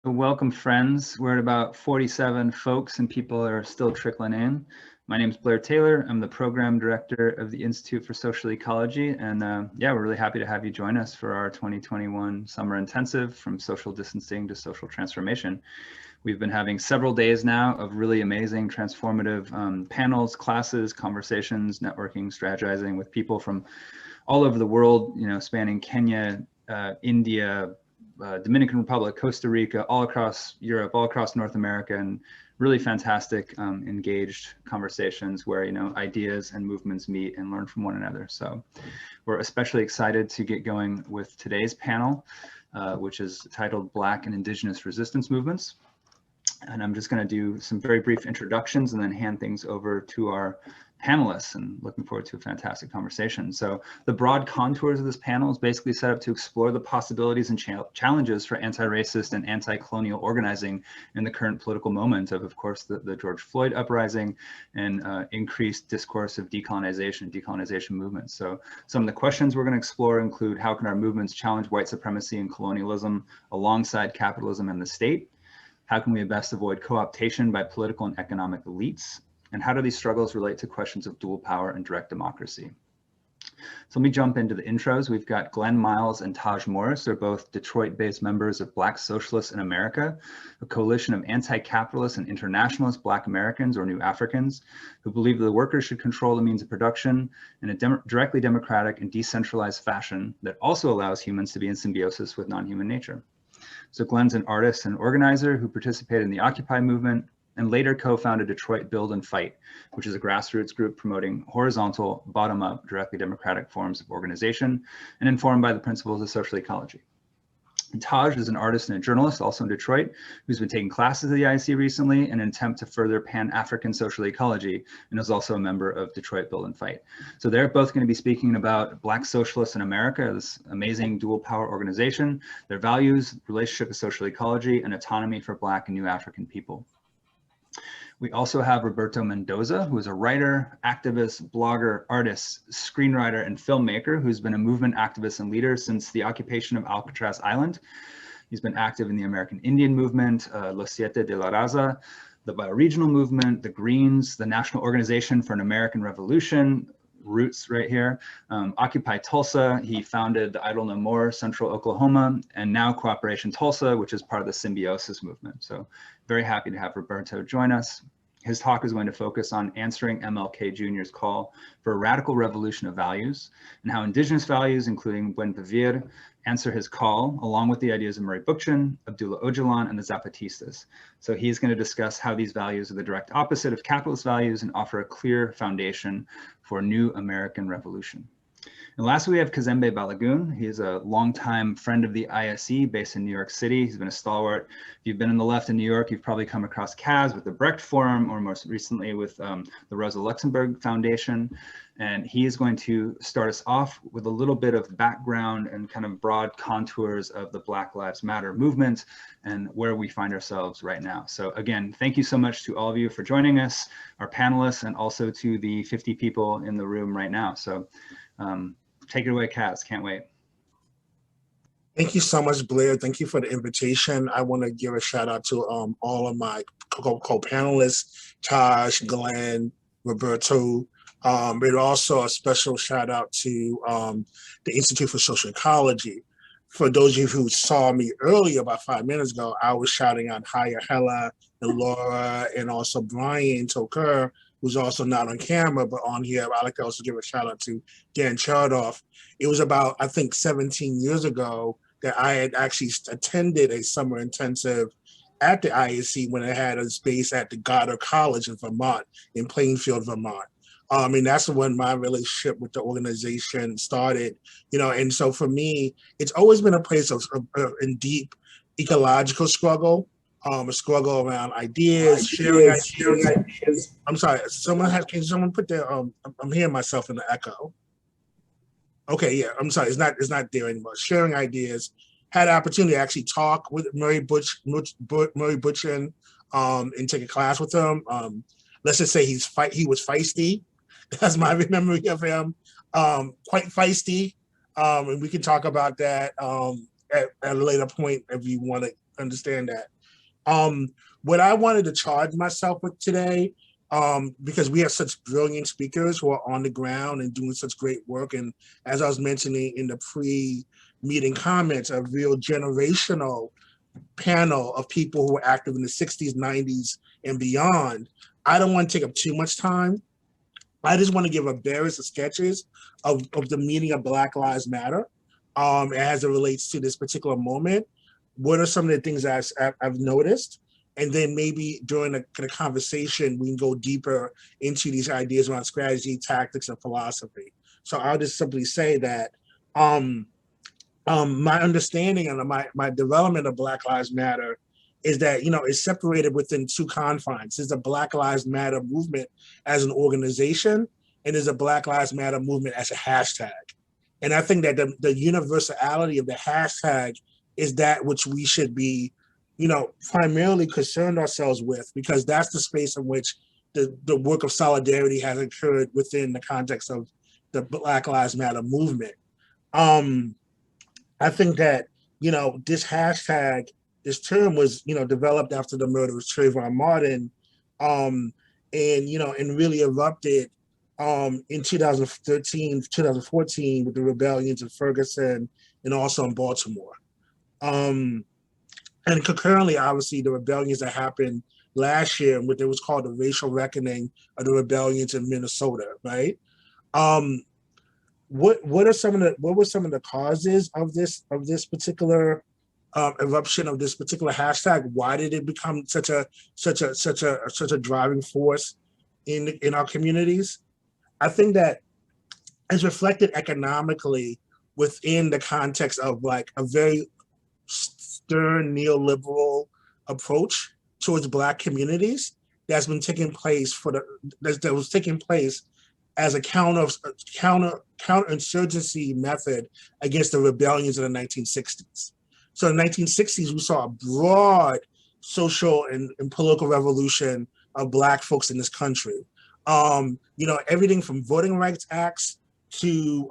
Welcome, friends. We're at about 47 folks and people are still trickling in. My name is Blair Taylor. I'm the program director of the Institute for Social Ecology. And yeah, we're really happy to have you join us for our 2021 summer intensive, from social distancing to social transformation. We've been having several days now of really amazing, transformative panels, classes, conversations, networking, strategizing with people from all over the world, spanning Kenya, India, Dominican Republic, Costa Rica, all across Europe, all across North America, and really fantastic engaged conversations where ideas and movements meet and learn from one another. So we're especially excited to get going with today's panel, which is titled Black and Indigenous Resistance Movements. And I'm just going to do some very brief introductions and then hand things over to our panelists, and looking forward to a fantastic conversation. So the broad contours of this panel is basically set up to explore the possibilities and challenges for anti-racist and anti-colonial organizing in the current political moment of course, the George Floyd uprising and increased discourse of decolonization movements. So some of the questions we're going to explore include: how can our movements challenge white supremacy and colonialism alongside capitalism and the state? How can we best avoid co-optation by political and economic elites? And how do these struggles relate to questions of dual power and direct democracy? So let me jump into the intros. We've got Glen Miles and Tajh Morris. They're both Detroit-based members of Black Socialists in America, a coalition of anti-capitalist and internationalist Black Americans, or New Afrikans, who believe that the workers should control the means of production in a directly democratic and decentralized fashion that also allows humans to be in symbiosis with non-human nature. So Glen's an artist and organizer who participated in the Occupy movement and later co-founded Detroit Build and Fight, which is a grassroots group promoting horizontal, bottom-up, directly democratic forms of organization and informed by the principles of social ecology. And Tajh is an artist and a journalist, also in Detroit, who's been taking classes at the IEC recently in an attempt to further Pan African Social Ecology, and is also a member of Detroit Build and Fight. So they're both going to be speaking about Black Socialists in America, this amazing dual power organization, their values, relationship with social ecology, and autonomy for Black and New African people. We also have Roberto Mendoza, who is a writer, activist, blogger, artist, screenwriter, and filmmaker who's been a movement activist and leader since the occupation of Alcatraz Island. He's been active in the American Indian movement, Los Siete de la Raza, the bioregional movement, the Greens, the National Organization for an American Revolution, roots right here, Occupy Tulsa. He founded the Idle No More Central Oklahoma, and now Co-operation Tulsa, which is part of the symbiosis movement. So very happy to have Roberto join us. His talk is going to focus on answering MLK Jr.'s call for a radical revolution of values, and how indigenous values, including Buen Vivir, answer his call, along with the ideas of Murray Bookchin, Abdullah Öcalan, and the Zapatistas. So he's going to discuss how these values are the direct opposite of capitalist values and offer a clear foundation for a new American revolution. And lastly, we have Kazembe Balagun. He is a longtime friend of the ISE based in New York City. He's been a stalwart. If you've been in the left in New York, you've probably come across Kaz with the Brecht Forum, or most recently with the Rosa Luxemburg Foundation. And he is going to start us off with a little bit of background and kind of broad contours of the Black Lives Matter movement and where we find ourselves right now. So again, thank you so much to all of you for joining us, our panelists, and also to the 50 people in the room right now. So take it away, Kaz. Can't wait. Thank you so much, Blair. Thank you for the invitation. I want to give a shout out to all of my co-panelists, Tajh, Glen, Roberto, but also a special shout out to the Institute for Social Ecology. For those of you who saw me earlier, about 5 minutes ago, I was shouting out Haya Hella and Laura, and also Brian Toker, who's also not on camera, but on here. I'd like to also give a shout out to Dan Chardoff. It was about, I think, 17 years ago that I had actually attended a summer intensive at the ISC when it had a space at the Goddard College in Vermont, in Plainfield, Vermont. And that's when my relationship with the organization started, and so for me, it's always been a place of in deep ecological struggle, a struggle around ideas, sharing ideas. I'm sorry, can someone put their, I'm hearing myself in the echo. Okay, yeah, I'm sorry, it's not there anymore. Sharing ideas. Had the opportunity to actually talk with Murray Bookchin, and take a class with him. Let's just say he was feisty. That's my memory of him. Quite feisty, and we can talk about that at a later point if you want to understand that. What I wanted to charge myself with today, because we have such brilliant speakers who are on the ground and doing such great work, and as I was mentioning in the pre-meeting comments, a real generational panel of people who were active in the 60s, 90s, and beyond. I don't want to take up too much time. I just want to give a various sketches of the meaning of Black Lives Matter as it relates to this particular moment. What are some of the things I've noticed? And then maybe during the conversation, we can go deeper into these ideas around strategy, tactics, and philosophy. So I'll just simply say that my understanding and my development of Black Lives Matter is that, it's separated within two confines. There's a Black Lives Matter movement as an organization, and there's a Black Lives Matter movement as a hashtag. And I think that the universality of the hashtag is that which we should be, primarily concerned ourselves with, because that's the space in which the work of solidarity has occurred within the context of the Black Lives Matter movement. I think that, this hashtag, this term was, developed after the murder of Trayvon Martin, and really erupted in 2013, 2014 with the rebellions in Ferguson and also in Baltimore. And concurrently, obviously, the rebellions that happened last year, what was called the racial reckoning of the rebellions in Minnesota, right? What were some of the causes of this particular eruption of this particular hashtag? Why did it become such a driving force in our communities? I think that it's reflected economically within the context of like a very stern neoliberal approach towards Black communities that's been taking place that was taking place as a counterinsurgency method against the rebellions of the 1960s. So in the 1960s, we saw a broad social and political revolution of Black folks in this country. Everything from voting rights acts to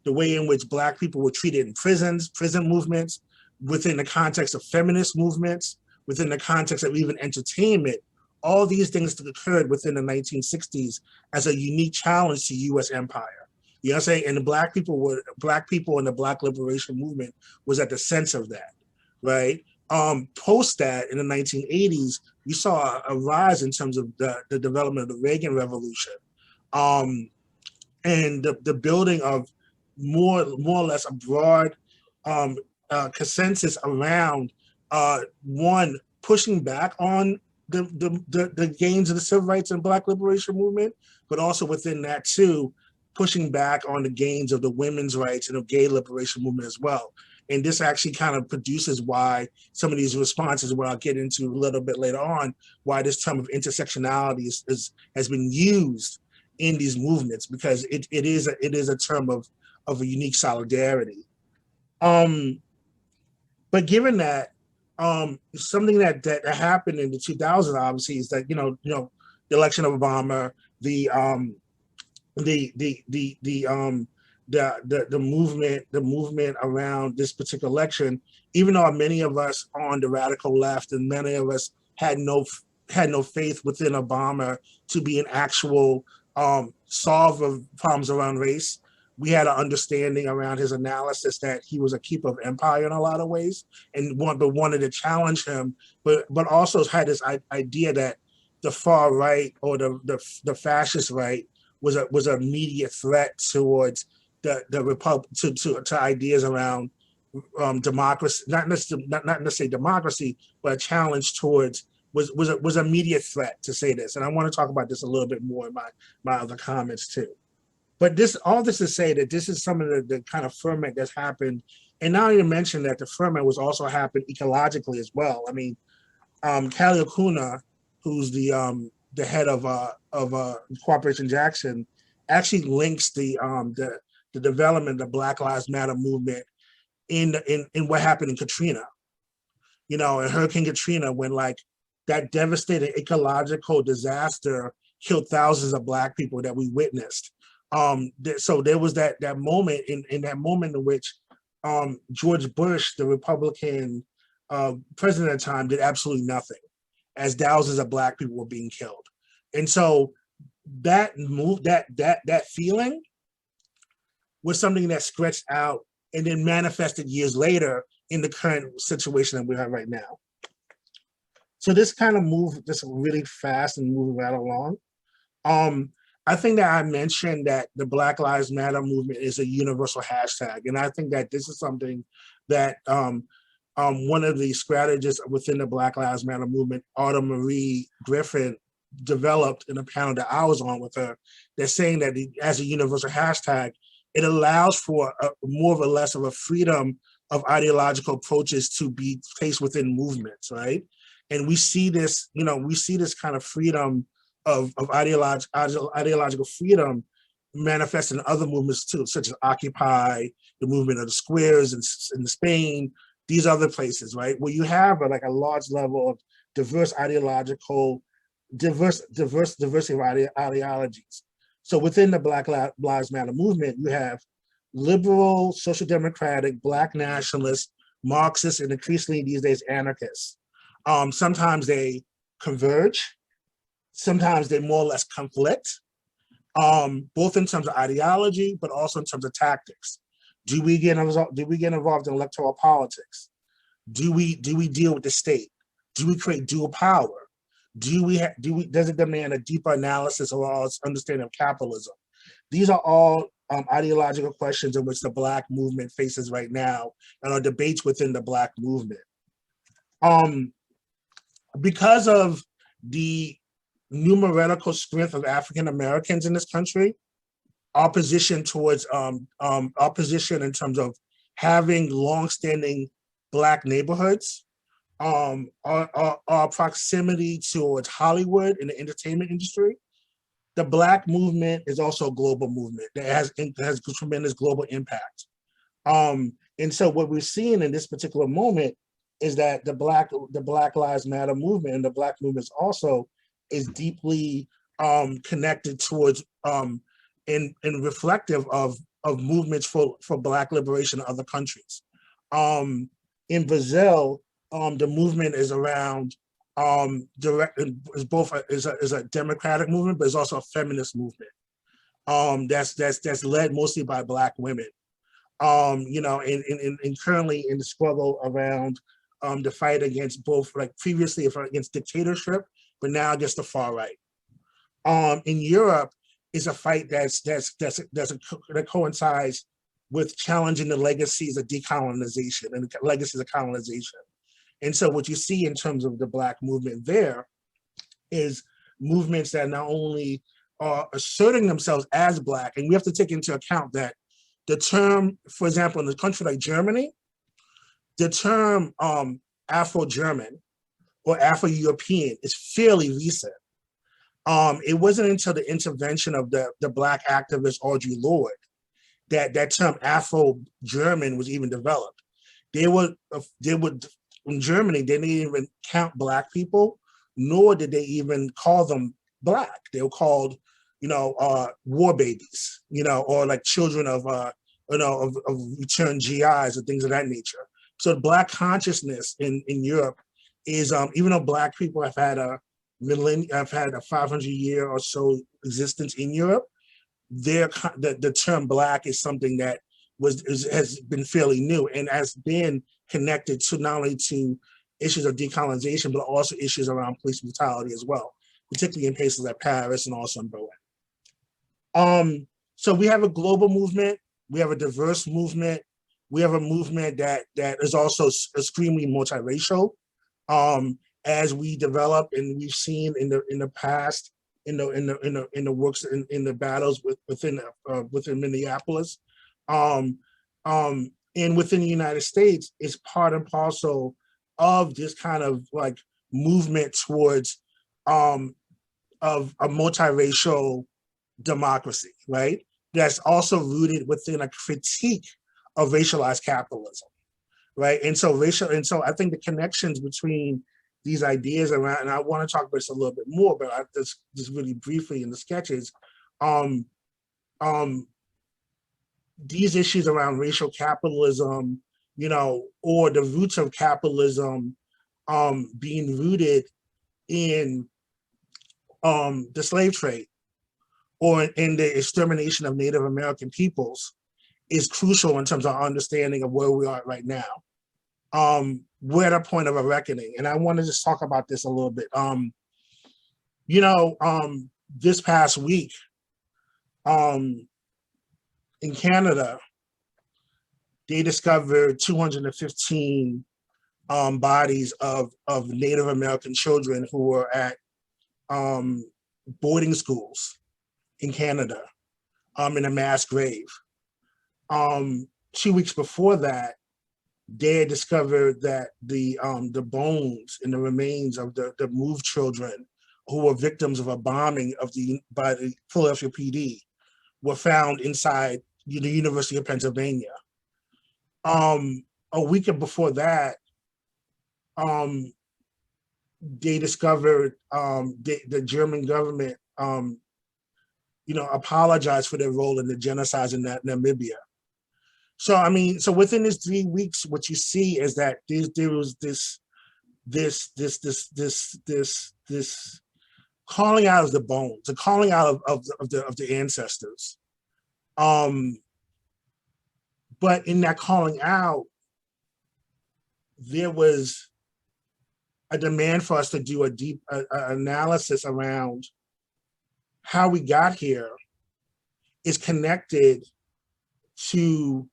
the way in which Black people were treated in prisons, prison movements, within the context of feminist movements, within the context of even entertainment. All these things occurred within the 1960s as a unique challenge to U.S. empire. You know what I'm saying? And the Black people and the Black liberation movement was at the center of that, right? Post that, in the 1980s, you saw a rise in terms of the development of the Reagan Revolution, and the building of more or less a broad consensus around one, pushing back on the gains of the civil rights and Black liberation movement, but also within that too, pushing back on the gains of the women's rights and the gay liberation movement as well. And this actually kind of produces why some of these responses, what I'll get into a little bit later on, why this term of intersectionality has been used in these movements, because it is a term of a unique solidarity. But given that, something that happened in the 2000s, obviously, is that the election of Obama, the movement around this particular election, even though many of us on the radical left and many of us had no faith within Obama to be an actual solver of problems around race, we had an understanding around his analysis that he was a keeper of empire in a lot of ways, and wanted to challenge him, but also had this idea that the far right or the fascist right was an immediate threat towards the republic, to ideas around democracy, not necessarily democracy, but a challenge towards was an immediate threat, to say this. And I want to talk about this a little bit more in my other comments too. But all this to say that this is some of the kind of ferment that's happened. And now you mentioned that the ferment was also happened ecologically as well. I mean, Callie Acuna, who's the head of Co-optation Jackson, actually links the development of the Black Lives Matter movement in what happened in Katrina. In Hurricane Katrina, when like that devastating ecological disaster killed thousands of Black people that we witnessed. So there was that moment in that moment in which George Bush, the Republican president at the time did absolutely nothing, as thousands of Black people were being killed. And so that feeling was something that stretched out and then manifested years later in the current situation that we have right now. So this kind of moved just really fast and moving right along. I think that I mentioned that the Black Lives Matter movement is a universal hashtag. And I think that this is something that one of the strategists within the Black Lives Matter movement, Autumn Marie Griffin, developed in a panel that I was on with her. They're saying that as a universal hashtag, it allows for more or less of a freedom of ideological approaches to be placed within movements, right? And we see this, we see this kind of freedom of ideological freedom manifest in other movements too, such as Occupy, the movement of the squares in Spain, these other places, right? Where you have a large level of diversity of ideologies. So within the Black Lives Matter movement, you have liberal, social democratic, Black nationalists, Marxists, and increasingly these days anarchists. Sometimes they converge, sometimes they more or less conflict, both in terms of ideology, but also in terms of tactics. Do we get involved in electoral politics? Do we deal with the state? Do we create dual power? Does it demand a deeper analysis of our understanding of capitalism? These are all ideological questions in which the Black movement faces right now and are debates within the Black movement. Because of the numerical strength of African Americans in this country, our position towards our position in terms of having longstanding Black neighborhoods, our proximity towards Hollywood and the entertainment industry, the Black movement is also a global movement that has tremendous global impact. And so what we're seeing in this particular moment is that the Black Lives Matter movement and the Black movement also is deeply connected towards and reflective of movements for Black liberation in other countries. In Brazil, the movement is around is a democratic movement, but it's also a feminist movement. That's led mostly by Black women. And currently in the struggle around the fight against both, previously against dictatorship, but now against the far right. In Europe, is a fight that coincides with challenging the legacies of decolonization and the legacies of colonization. And so what you see in terms of the Black movement there is movements that not only are asserting themselves as Black, and we have to take into account that the term, for example, in a country like Germany, the term Afro-German or Afro-European is fairly recent. It wasn't until the intervention of the Black activist Audre Lorde that term Afro-German was even developed. They would in Germany, they didn't even count Black people, nor did they even call them Black. They were called, war babies, or like children of returned GIs or things of that nature. So the Black consciousness in Europe is, even though Black people have had a 500-year or so existence in Europe, the term Black is something that has been fairly new and has been connected to not only to issues of decolonization, but also issues around police brutality as well, particularly in places like Paris and also in Berlin. So we have a global movement, we have a diverse movement, we have a movement that is also extremely multiracial. As we develop, and we've seen in the past, in the works in the battles within Minneapolis, and within the United States, is part and parcel of this kind of movement towards of a multiracial democracy, right? That's also rooted within a critique of racialized capitalism, right? And so I think the connections between these ideas around, and I want to talk about this a little bit more, but I just really briefly in the sketches, these issues around racial capitalism or the roots of capitalism being rooted in the slave trade or in the extermination of Native American peoples is crucial in terms of our understanding of where we are right now. We're at a point of a reckoning, and I want to just talk about this a little bit. This past week in Canada, they discovered 215 bodies of Native American children who were at boarding schools in Canada in a mass grave. 2 weeks before that, they had discovered that the bones and the remains of the moved children who were victims of a bombing by the Philadelphia PD were found inside the University of Pennsylvania. A week before that, they discovered the German government, apologized for their role in the genocide in Namibia. So within this 3 weeks, what you see is that there was this calling out of the bones, the calling out of the ancestors. But in that calling out, there was a demand for us to do a deep analysis around how we got here is connected to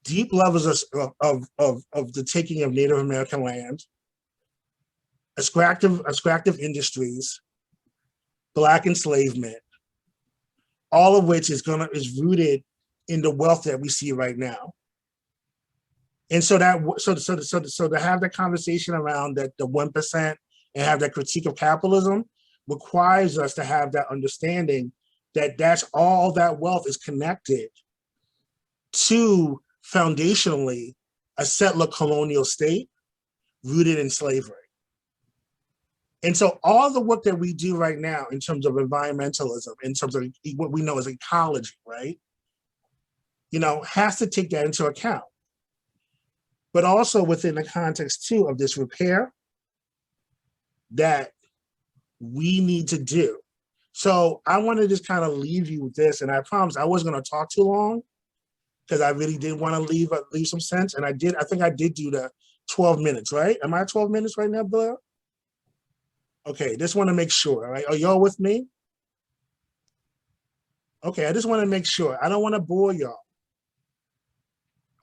deep levels of the taking of Native American land, extractive industries, Black enslavement, all of which is rooted in the wealth that we see right now. And so to have that conversation around that the 1% and have that critique of capitalism requires us to have that understanding that that's all that wealth is connected to foundationally a settler colonial state rooted in slavery. And so all the work that we do right now in terms of environmentalism, in terms of what we know as ecology, right, has to take that into account. But also within the context too of this repair that we need to do. So I want to just kind of leave you with this, and I promise I wasn't going to talk too long because I really did want to leave some sense, and I did. I think I did do the 12 minutes, right? Am I 12 minutes right now, Blair? Okay, just want to make sure. All right, are y'all with me? Okay, I just want to make sure. I don't want to bore y'all.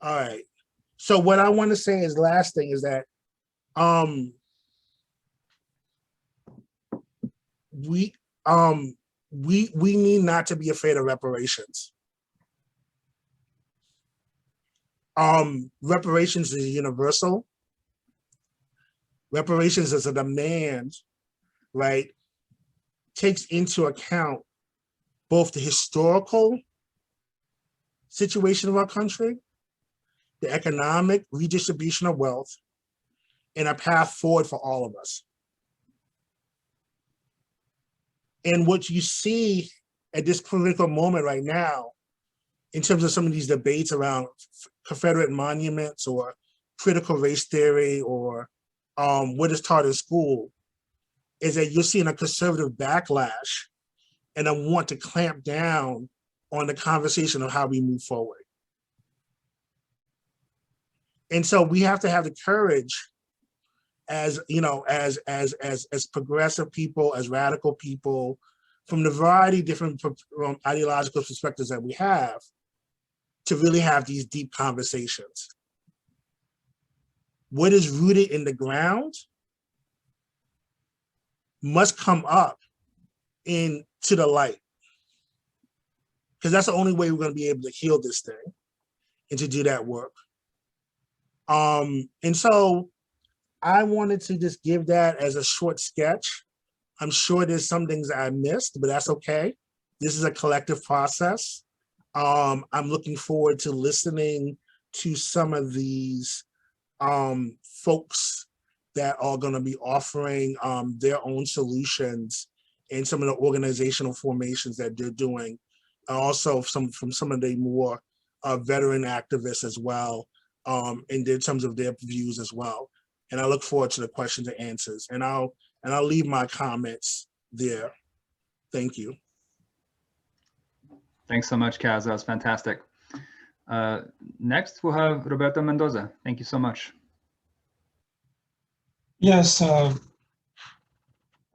All right. So what I want to say is last thing is that we need not to be afraid of reparations. Reparations is universal. Reparations is a demand, right? Takes into account both the historical situation of our country, the economic redistribution of wealth, and a path forward for all of us. And what you see at this political moment right now, in terms of some of these debates around Confederate monuments or critical race theory or what is taught in school, is that you're seeing a conservative backlash and a want to clamp down on the conversation of how we move forward. And so we have to have the courage as progressive people, as radical people, from the variety of different ideological perspectives that we have, to really have these deep conversations. What is rooted in the ground must come up into the light, because that's the only way we're going to be able to heal this thing and to do that work. And so I wanted to just give that as a short sketch. I'm sure there's some things that I missed, but that's okay. This is a collective process. I'm looking forward to listening to some of these folks that are going to be offering their own solutions and some of the organizational formations that they're doing. And also from some of the more veteran activists as well, in terms of their views as well. And I look forward to the questions and answers. And I'll leave my comments there. Thank you. Thanks so much, Kaz. That was fantastic. Next, we'll have Roberto Mendoza. Thank you so much. Yes, I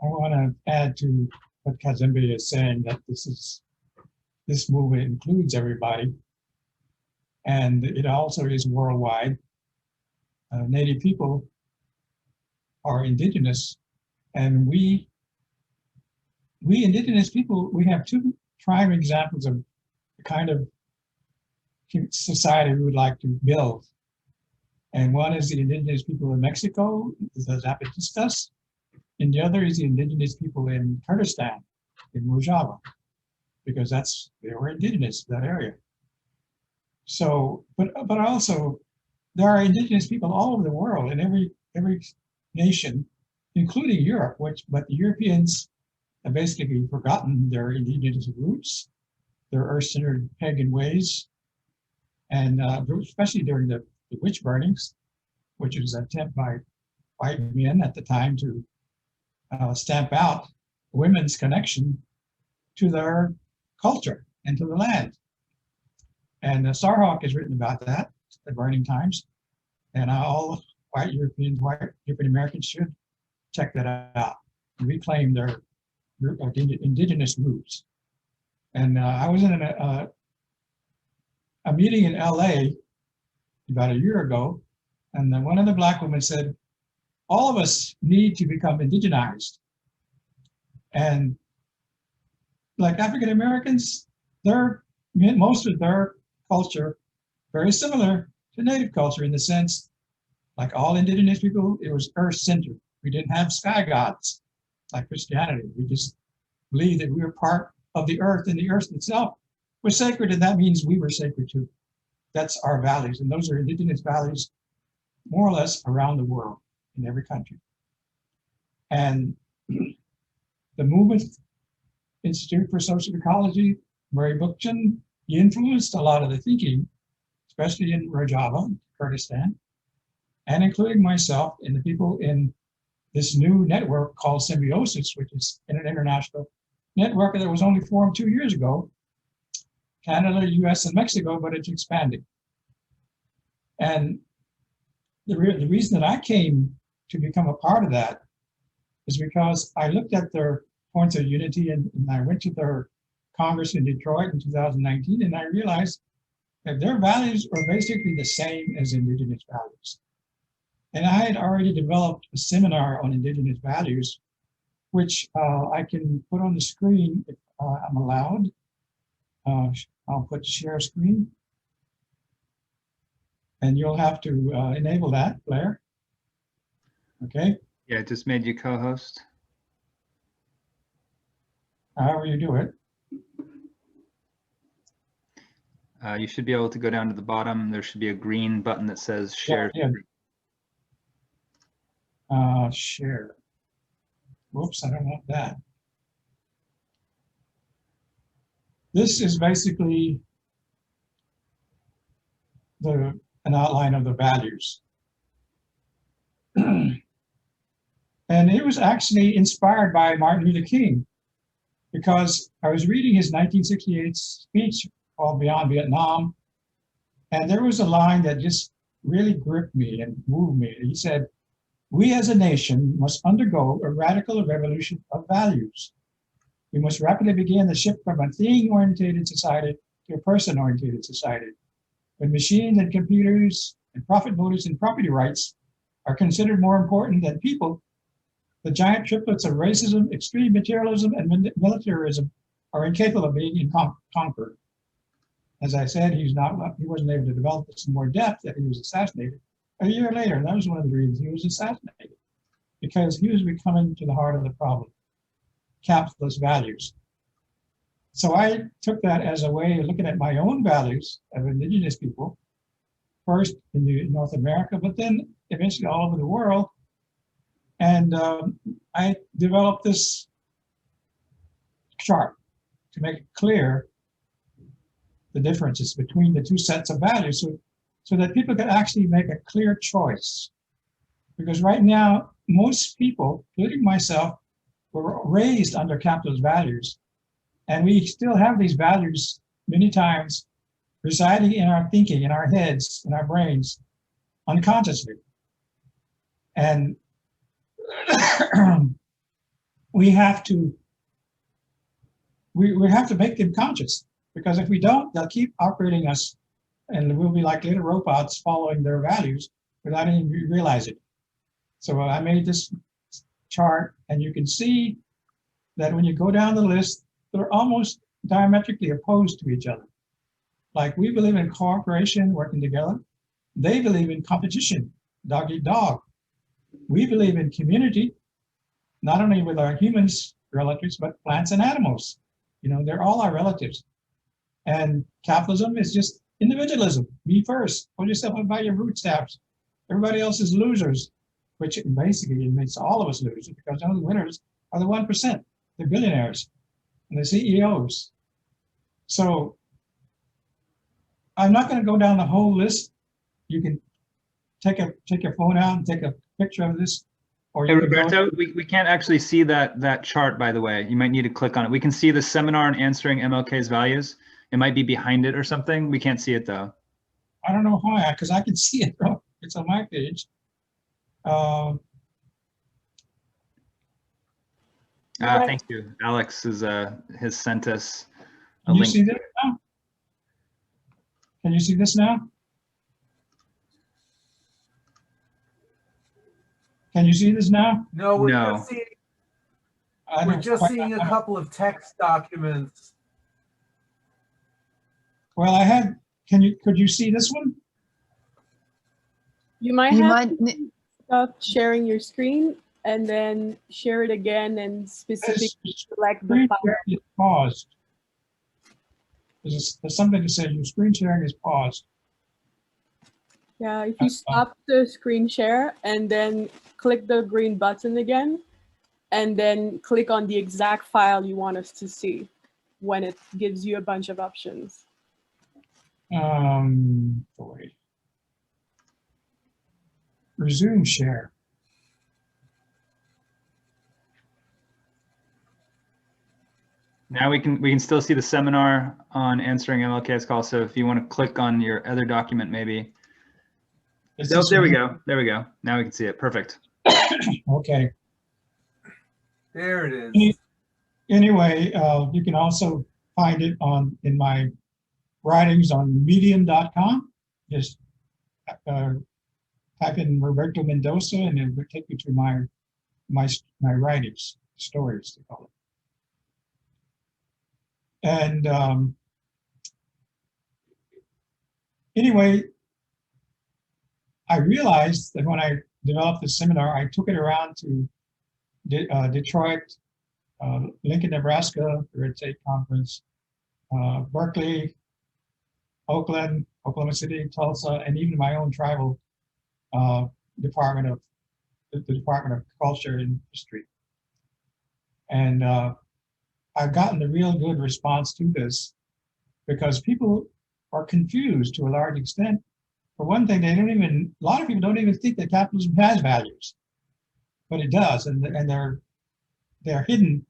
want to add to what Kazembe is saying, that this movement includes everybody, and it also is worldwide. Native people are indigenous, and we indigenous people, we have two prime examples of the kind of society we would like to build. And one is the indigenous people in Mexico, the Zapatistas, and the other is the indigenous people in Kurdistan, in Rojava, because they were indigenous to that area. So, but also there are indigenous people all over the world, in every nation, including Europe, but the Europeans have basically forgotten their indigenous roots, their earth-centered pagan ways, and especially during the witch burnings, which was an attempt by white men at the time to stamp out women's connection to their culture and to the land. And Starhawk has written about that, the burning times, and all white European Americans should check that out and reclaim their indigenous roots. And I was in a meeting in LA about a year ago, and then one of the Black women said, all of us need to become indigenized. And like African Americans, most of their culture very similar to Native culture, in the sense, like all indigenous people, it was earth-centered. We didn't have sky gods like Christianity. We just believed that we were part of the earth, and the earth itself was sacred, and that means we were sacred too. That's our values, and those are indigenous values more or less around the world, in every country. And the movement, Institute for Social Ecology, Murray Bookchin, he influenced a lot of the thinking, especially in Rojava, Kurdistan, and including myself and the people in this new network called Symbiosis, which is an international network that was only formed 2 years ago, Canada, US, and Mexico, but it's expanding. And the reason that I came to become a part of that is because I looked at their points of unity, and I went to their Congress in Detroit in 2019, and I realized that their values are basically the same as Indigenous values. And I had already developed a seminar on Indigenous values, which I can put on the screen if I'm allowed. I'll put share screen. And you'll have to enable that, Blair. Okay? Yeah, it just made you co-host. However you do it. You should be able to go down to the bottom. There should be a green button that says share. Yeah. Share. Whoops, I don't want that. This is basically an outline of the values. And it was actually inspired by Martin Luther King, because I was reading his 1968 speech called Beyond Vietnam, and there was a line that just really gripped me and moved me. He said, "We as a nation must undergo a radical revolution of values. We must rapidly begin the shift from a thing-oriented society to a person-oriented society. When machines and computers and profit motives and property rights are considered more important than people, the giant triplets of racism, extreme materialism, and militarism are incapable of being conquered." As I said, he wasn't able to develop this in more depth, that he was assassinated a year later. And that was one of the reasons he was assassinated, because he was becoming to the heart of the problem, capitalist values. So I took that as a way of looking at my own values of Indigenous people, first in North America, but then eventually all over the world. And I developed this chart to make it clear the differences between the two sets of values so that people can actually make a clear choice. Because right now, most people, including myself, were raised under capitalist values. And we still have these values many times residing in our thinking, in our heads, in our brains, unconsciously. And we have to make them conscious, because if we don't, they'll keep operating us and we'll be like little robots following their values without even realizing it. So I made this chart, and you can see that when you go down the list, they're almost diametrically opposed to each other. Like, we believe in cooperation, working together. They believe in competition, dog eat dog. We believe in community, not only with our humans relatives, but plants and animals. You know, they're all our relatives. And capitalism is just individualism. Me first. Pull yourself up by your bootstraps. Everybody else is losers, which basically makes all of us losers, because the only winners are the 1%, the billionaires and the CEOs. So I'm not going to go down the whole list. You can take your phone out and take a picture of this. Or hey, Roberto, we can't actually see that chart, by the way. You might need to click on it. We can see the seminar on answering MLK's values. It might be behind it or something. We can't see it though. I don't know why, because I can see it, bro. It's on my page. Thank you. Alex has sent us a Can you link. see this now? Can you see this now? Can you see this now? No, we're No. just seeing a couple of text documents. Well, could you see this one? You might have to stop sharing your screen and then share it again and specifically select the Screen file. sharing is paused. There's something to say, your screen sharing is paused. Yeah, if you stop the screen share and then click the green button again, and then click on the exact file you want us to see when it gives you a bunch of options. Boy. Resume share. Now we can still see the seminar on answering MLK's call. So if you want to click on your other document, maybe. Oh, there we go. There we go. Now we can see it. Perfect. Okay. There it is. Anyway, you can also find it in my writings on medium.com. Just type in Roberto Mendoza, and it will take you to my writings, stories, they call it. And anyway, I realized that when I developed this seminar, I took it around to Detroit, Lincoln, Nebraska, the Red State Conference, Berkeley, Oakland, Oklahoma City, Tulsa, and even my own tribal department of the Department of Culture and History. And I've gotten a real good response to this, because people are confused to a large extent. For one thing, a lot of people don't even think that capitalism has values, but it does, and they're hidden,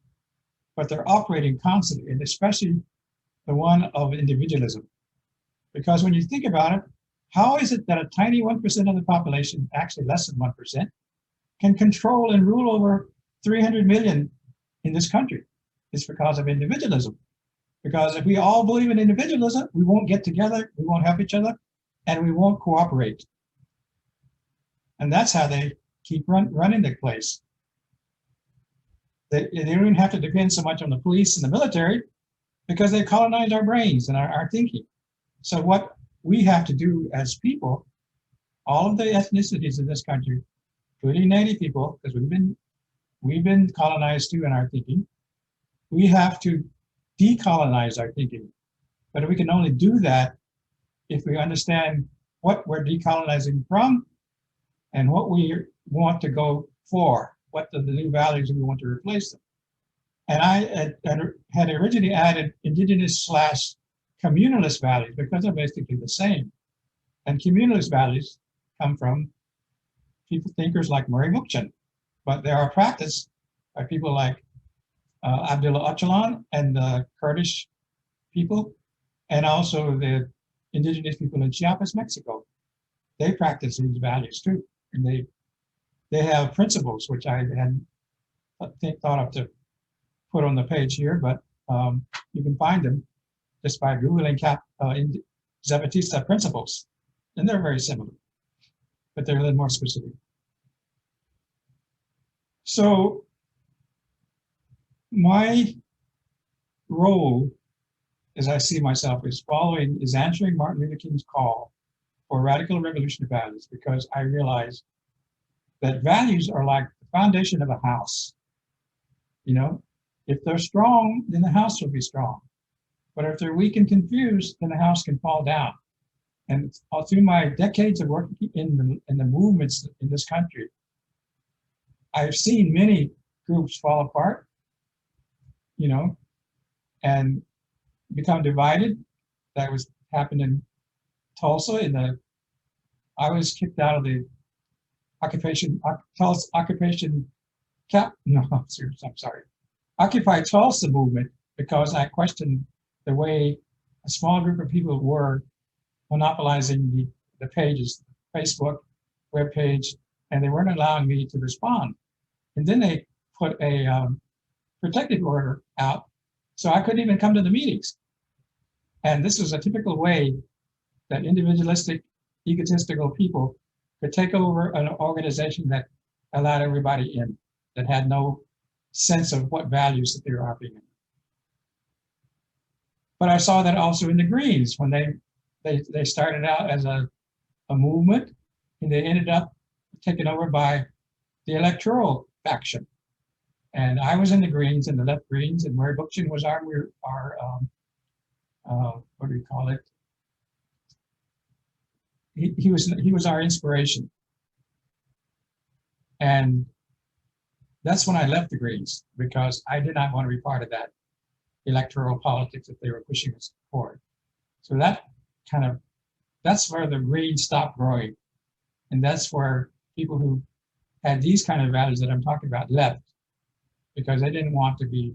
but they're operating constantly, and especially the one of individualism. Because when you think about it, how is it that a tiny 1% of the population, actually less than 1%, can control and rule over 300 million in this country? It's because of individualism. Because if we all believe in individualism, we won't get together, we won't help each other, and we won't cooperate. And that's how they keep running the place. They don't even have to depend so much on the police and the military, because they colonize our brains and our thinking. So what we have to do as people, all of the ethnicities in this country, including Native people, because we've been colonized too in our thinking, we have to decolonize our thinking. But we can only do that if we understand what we're decolonizing from and what we want to go for, what the new values we want to replace them. And I had originally added indigenous / communalist values because they're basically the same. And communalist values come from people, thinkers like Murray Bookchin, but they are practiced by people like Abdullah Öcalan and the Kurdish people, and also the indigenous people in Chiapas, Mexico. They practice these values too, and they have principles which I hadn't thought of to put on the page here, but you can find them just by Googling Zapatista principles, and they're very similar, but they're a little more specific. So my role, as I see myself, is answering Martin Luther King's call for radical revolution of values, because I realize that values are like the foundation of a house. You know, if they're strong, then the house will be strong. But if they're weak and confused, then the house can fall down. And all through my decades of working in the movements in this country, I've seen many groups fall apart, you know, and become divided. That was happened in Tulsa. I was kicked out of the Occupy Tulsa movement because I questioned the way a small group of people were monopolizing the pages, Facebook, web page, and they weren't allowing me to respond. And then they put a protective order out, so I couldn't even come to the meetings. And this was a typical way that individualistic, egotistical people could take over an organization that allowed everybody in, that had no sense of what values that they were operating in. But I saw that also in the Greens when they started out as a movement, and they ended up taken over by the electoral faction. And I was in the Greens, and the left Greens, and Murray Bookchin was our what do we call it? He was our inspiration. And that's when I left the Greens, because I did not want to be part of that electoral politics that they were pushing us forward. So that's where the Greens stopped growing. And that's where people who had these kind of values that I'm talking about left, because they didn't want to be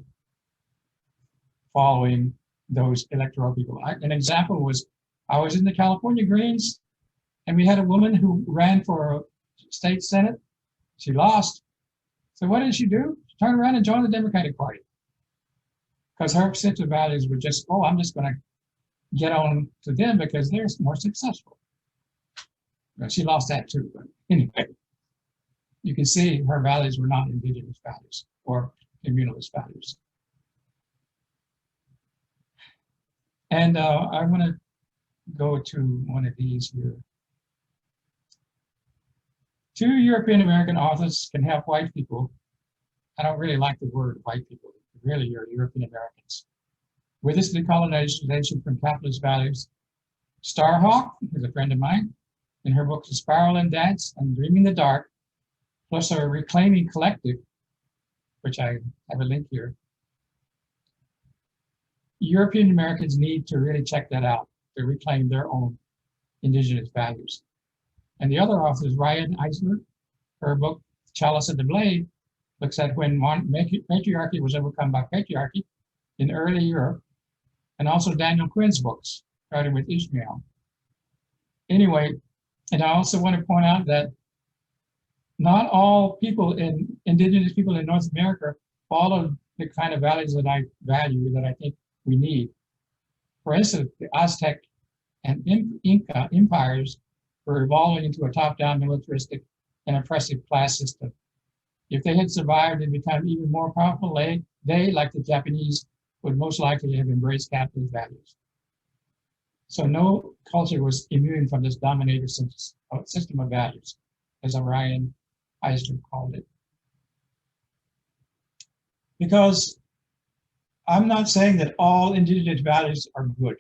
following those electoral people. An example was, I was in the California Greens, and we had a woman who ran for a state senate. She lost. So what did she do? She turned around and joined the Democratic Party, because her sense of values were just, oh, I'm just going to get on to them because they're more successful. Well, she lost that too, but anyway, you can see her values were not indigenous values or communalist values. And I want to go to one of these here. 2 European American authors can help white people. I don't really like the word white people. Really, you're European Americans. With this decolonization from capitalist values, Starhawk, who's a friend of mine, in her books, The Spiral and Dance and Dreaming the Dark, plus her Reclaiming Collective, which I have a link here. European Americans need to really check that out to reclaim their own indigenous values. And the other author is Ryan Eisler. Her book, Chalice of the Blade, looks at when matriarchy was overcome by patriarchy in early Europe, and also Daniel Quinn's books, starting with Ishmael. Anyway, and I also want to point out that not all indigenous people in North America follow the kind of values that I value, that I think we need. For instance, the Aztec and Inca empires were evolving into a top-down militaristic and oppressive class system. If they had survived and become even more powerful, they, like the Japanese, would most likely have embraced capitalist values. So no culture was immune from this dominator system of values, as Ryan Eisler called it. Because I'm not saying that all indigenous values are good.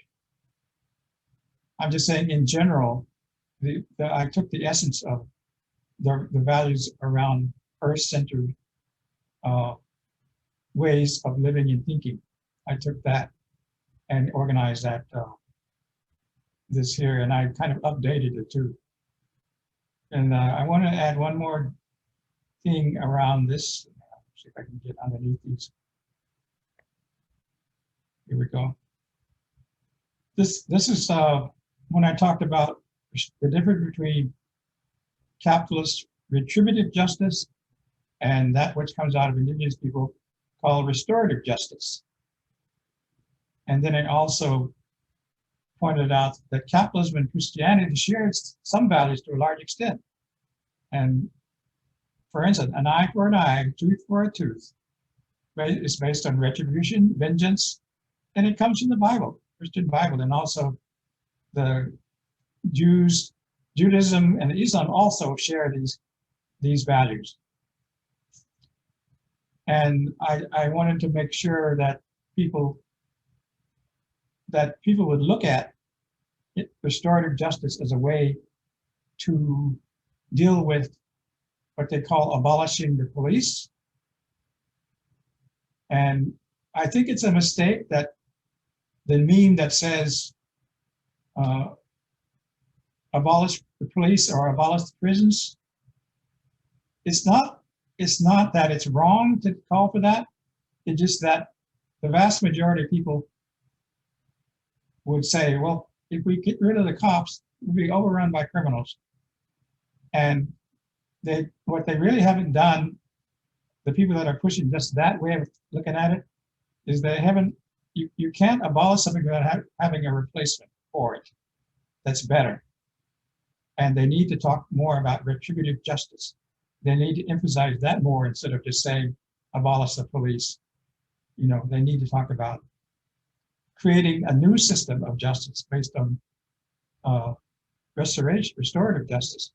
I'm just saying in general, I took the essence of the values around Earth-centered ways of living and thinking. I took that and organized that this here, and I kind of updated it too. And I want to add one more thing around this. See if I can get underneath these. Here we go. This is when I talked about the difference between capitalist retributive justice and that which comes out of indigenous people called restorative justice. And then I also pointed out that capitalism and Christianity shares some values to a large extent. And for instance, an eye for an eye, a tooth for a tooth, is based on retribution, vengeance, and it comes from the Bible, Christian Bible, and also the Judaism and Islam also share these values. And I wanted to make sure that people would look at restorative justice as a way to deal with what they call abolishing the police. And I think it's a mistake that the meme that says abolish the police or abolish the prisons, it's not that it's wrong to call for that. It's just that the vast majority of people would say, well, if we get rid of the cops, we'll be overrun by criminals. And what they really haven't done, the people that are pushing just that way of looking at it, is they haven't, you can't abolish something without having a replacement for it that's better. And they need to talk more about retributive justice. They need to emphasize that more instead of just saying abolish the police. You know, they need to talk about creating a new system of justice based on restorative justice.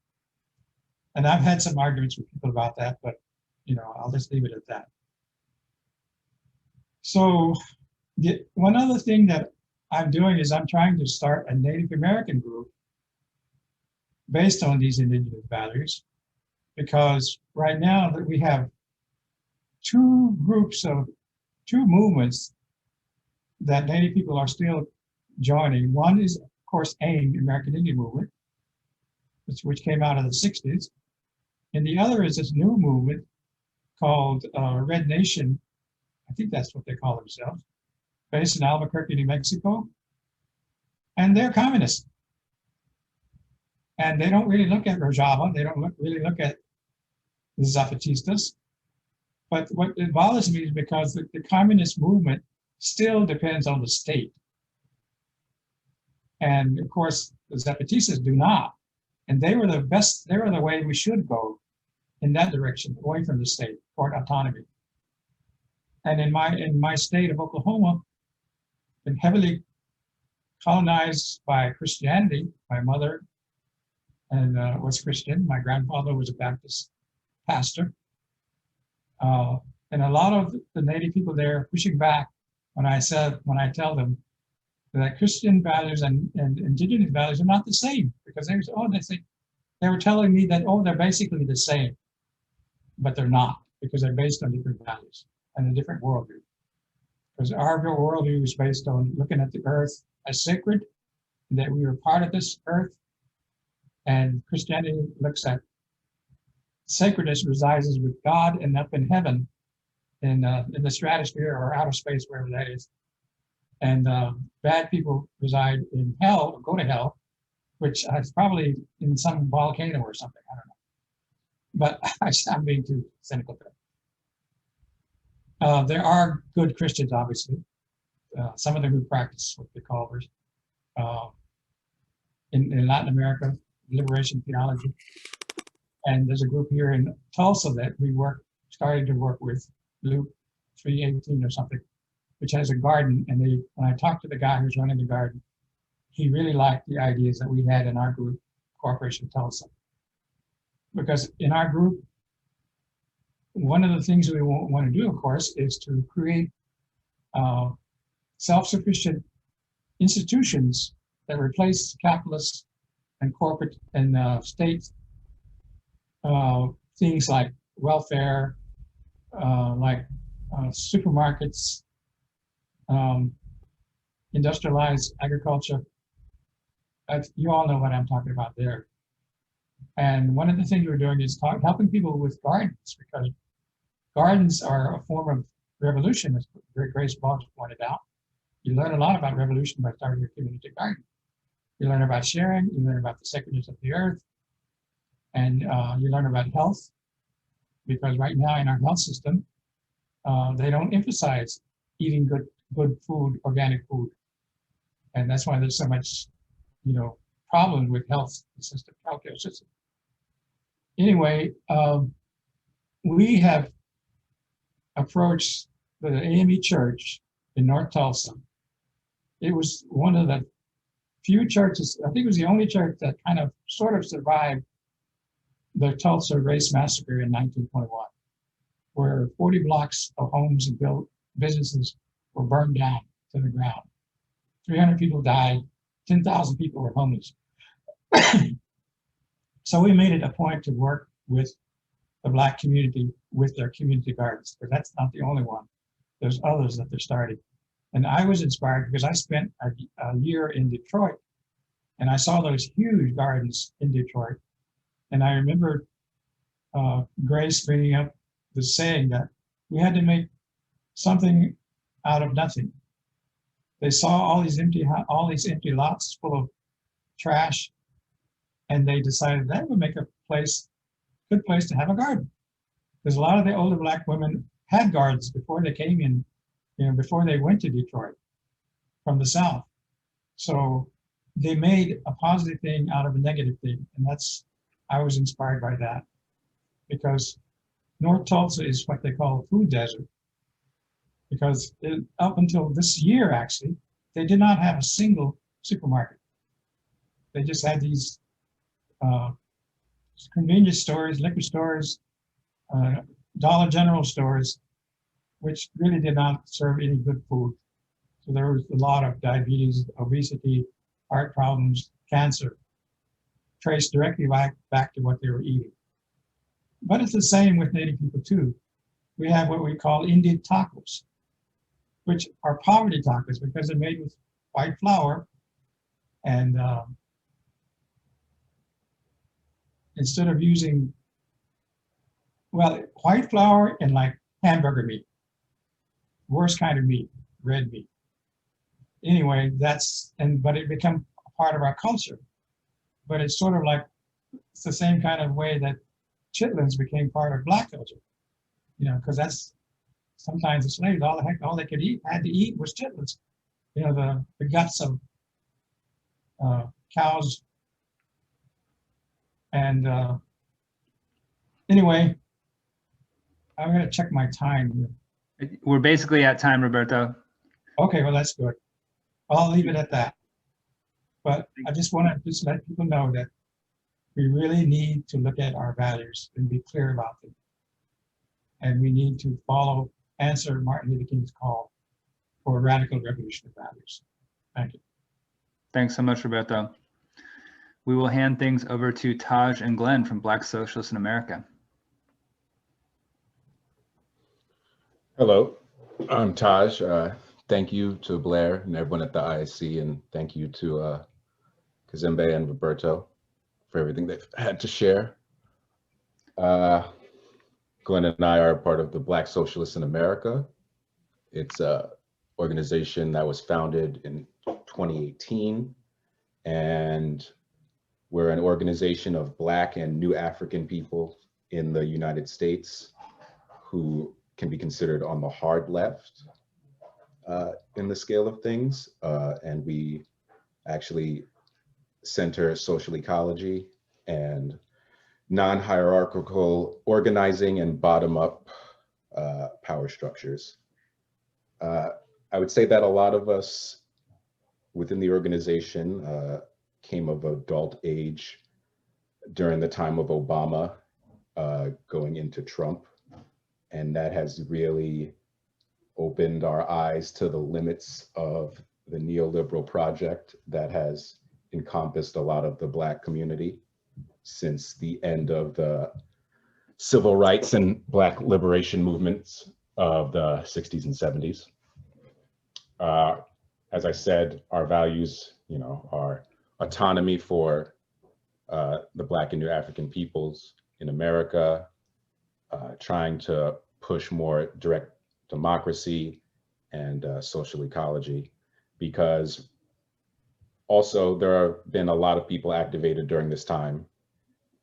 And I've had some arguments with people about that, but you know, I'll just leave it at that. So one other thing that I'm doing is I'm trying to start a Native American group based on these indigenous values, because right now that we have two movements that Native people are still joining. One is, of course, AIM, American Indian Movement, which came out of the 60s. And the other is this new movement called Red Nation. I think that's what they call themselves, based in Albuquerque, New Mexico. And they're communists. And they don't really look at Rojava. They don't really look at the Zapatistas. But what it bothers me is because the communist movement still depends on the state. And of course, the Zapatistas do not. And they were the way we should go in that direction, away from the state, toward autonomy. And in my state of Oklahoma, been heavily colonized by Christianity. My mother was Christian. My grandfather was a Baptist pastor. And a lot of the Native people there are pushing back when I tell them that Christian values and indigenous values are not the same, because they were telling me that, they're basically the same, but they're not, because they're based on different values and a different worldview. Because our worldview is based on looking at the earth as sacred, that we are part of this earth, and Christianity looks at sacredness resides with God and up in heaven, in the stratosphere or outer space, wherever that is. And bad people reside in hell, or go to hell, which is probably in some volcano or something, I don't know. But I'm being too cynical there. There are good Christians, obviously. Some of them who practice what they call in Latin America, liberation theology. And there's a group here in Tulsa that we started to work with, Luke 3:18 or something, which has a garden. And when I talked to the guy who's running the garden, he really liked the ideas that we had in our group, Cooperation Tulsa. Because in our group, one of the things we want to do, of course, is to create self-sufficient institutions that replace capitalist and corporate and state things like welfare, like supermarkets, industrialized agriculture, You all know what I'm talking about there. And one of the things we're doing is helping people with gardens, because gardens are a form of revolution, as Grace Boggs pointed out. You learn a lot about revolution by starting your community garden. You learn about sharing, you learn about the sacredness of the earth, and you learn about health, because right now in our health system, they don't emphasize eating good food, organic food. And that's why there's so much, problem with health system, healthcare system. Anyway, we have approached the AME Church in North Tulsa. It was one of the few churches, I think it was the only church that kind of sort of survived the Tulsa race massacre in 1921, where 40 blocks of homes and businesses were burned down to the ground. 300 people died, 10,000 people were homeless. So we made it a point to work with the Black community with their community gardens, but that's not the only one. There's others that they're starting. And I was inspired because I spent a year in Detroit, and I saw those huge gardens in Detroit. And I remember Grace bringing up the saying that we had to make something out of nothing. They saw all these empty lots full of trash, and they decided that would make a good place to have a garden. Because a lot of the older Black women had gardens before they came in, before they went to Detroit from the South. So they made a positive thing out of a negative thing. And I was inspired by that, because North Tulsa is what they call a food desert. Because up until this year, actually, they did not have a single supermarket. They just had these convenience stores, liquor stores, Dollar General stores, which really did not serve any good food. So there was a lot of diabetes, obesity, heart problems, cancer, traced directly back to what they were eating. But it's the same with Native people too. We have what we call Indian tacos, which are poverty tacos because they're made with white flour, and instead of using, white flour and like hamburger meat, worst kind of meat, red meat. Anyway, but it became a part of our culture. But it's sort of like, it's the same kind of way that chitlins became part of Black culture, because that's sometimes the slaves, all they had to eat was chitlins, the guts of cows. And anyway, I'm going to check my time here. We're basically at time, Roberto. Okay, well, that's good. I'll leave it at that. But I just want to let people know that we really need to look at our values and be clear about them. And we need to answer Martin Luther King's call for a radical revolution of values. Thank you. Thanks so much, Roberto. We will hand things over to Tajh and Glen from Black Socialists in America. Hello, I'm Tajh. Thank you to Blair and everyone at the ISC, and thank you to Kazembe and Roberto for everything they've had to share. Glen and I are part of the Black Socialists in America. It's an organization that was founded in 2018, and we're an organization of Black and New African people in the United States who can be considered on the hard left in the scale of things. And we actually center social ecology and non-hierarchical organizing and bottom-up power structures. I would say that a lot of us within the organization came of adult age during the time of Obama going into Trump. And that has really opened our eyes to the limits of the neoliberal project that has encompassed a lot of the Black community since the end of the civil rights and Black liberation movements of the 60s and 70s. As I said, our values, are autonomy for the Black and New African peoples in America, trying to push more direct democracy and social ecology, because also there have been a lot of people activated during this time,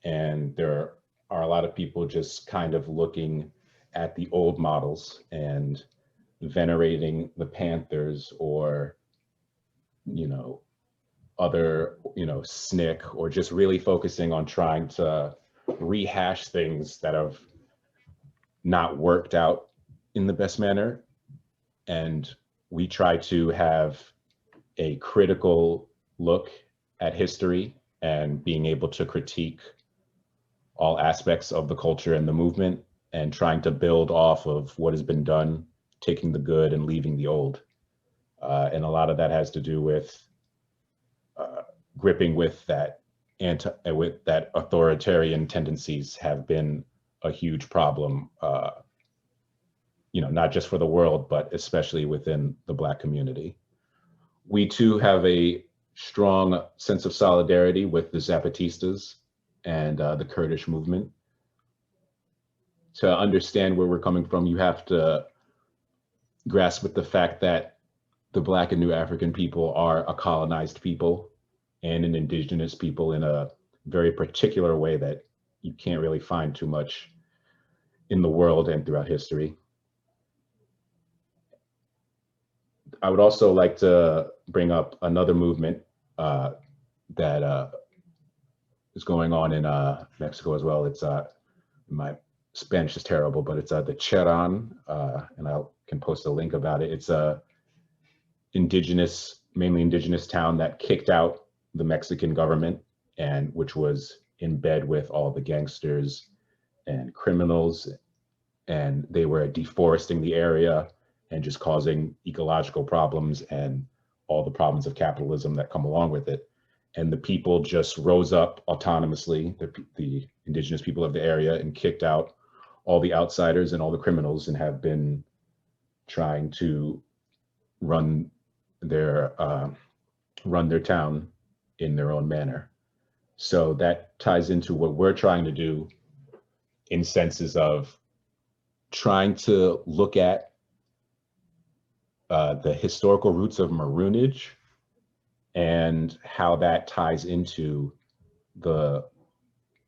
and there are a lot of people just kind of looking at the old models and venerating the Panthers or, you know, other, you know, SNCC, or just really focusing on trying to rehash things that have not worked out in the best manner. And we try to have a critical look at history and being able to critique all aspects of the culture and the movement, and trying to build off of what has been done, taking the good and leaving the old. And a lot of that has to do with gripping with that authoritarian tendencies have been a huge problem, you know, not just for the world, but especially within the Black community. We too have a strong sense of solidarity with the Zapatistas and the Kurdish movement. To understand where we're coming from, you have to grasp with the fact that the Black and New African people are a colonized people and an indigenous people in a very particular way that you can't really find too much in the world and throughout history. I would also like to bring up another movement that is going on in Mexico as well. It's my Spanish is terrible, but it's the Cheran, and I can post a link about it. It's a mainly indigenous town that kicked out the Mexican government, and which was in bed with all the gangsters and criminals, and they were deforesting the area and just causing ecological problems and all the problems of capitalism that come along with it. And the people just rose up autonomously, the indigenous people of the area, and kicked out all the outsiders and all the criminals, and have been trying to run their town in their own manner. So that ties into what we're trying to do in senses of trying to look at the historical roots of maroonage and how that ties into the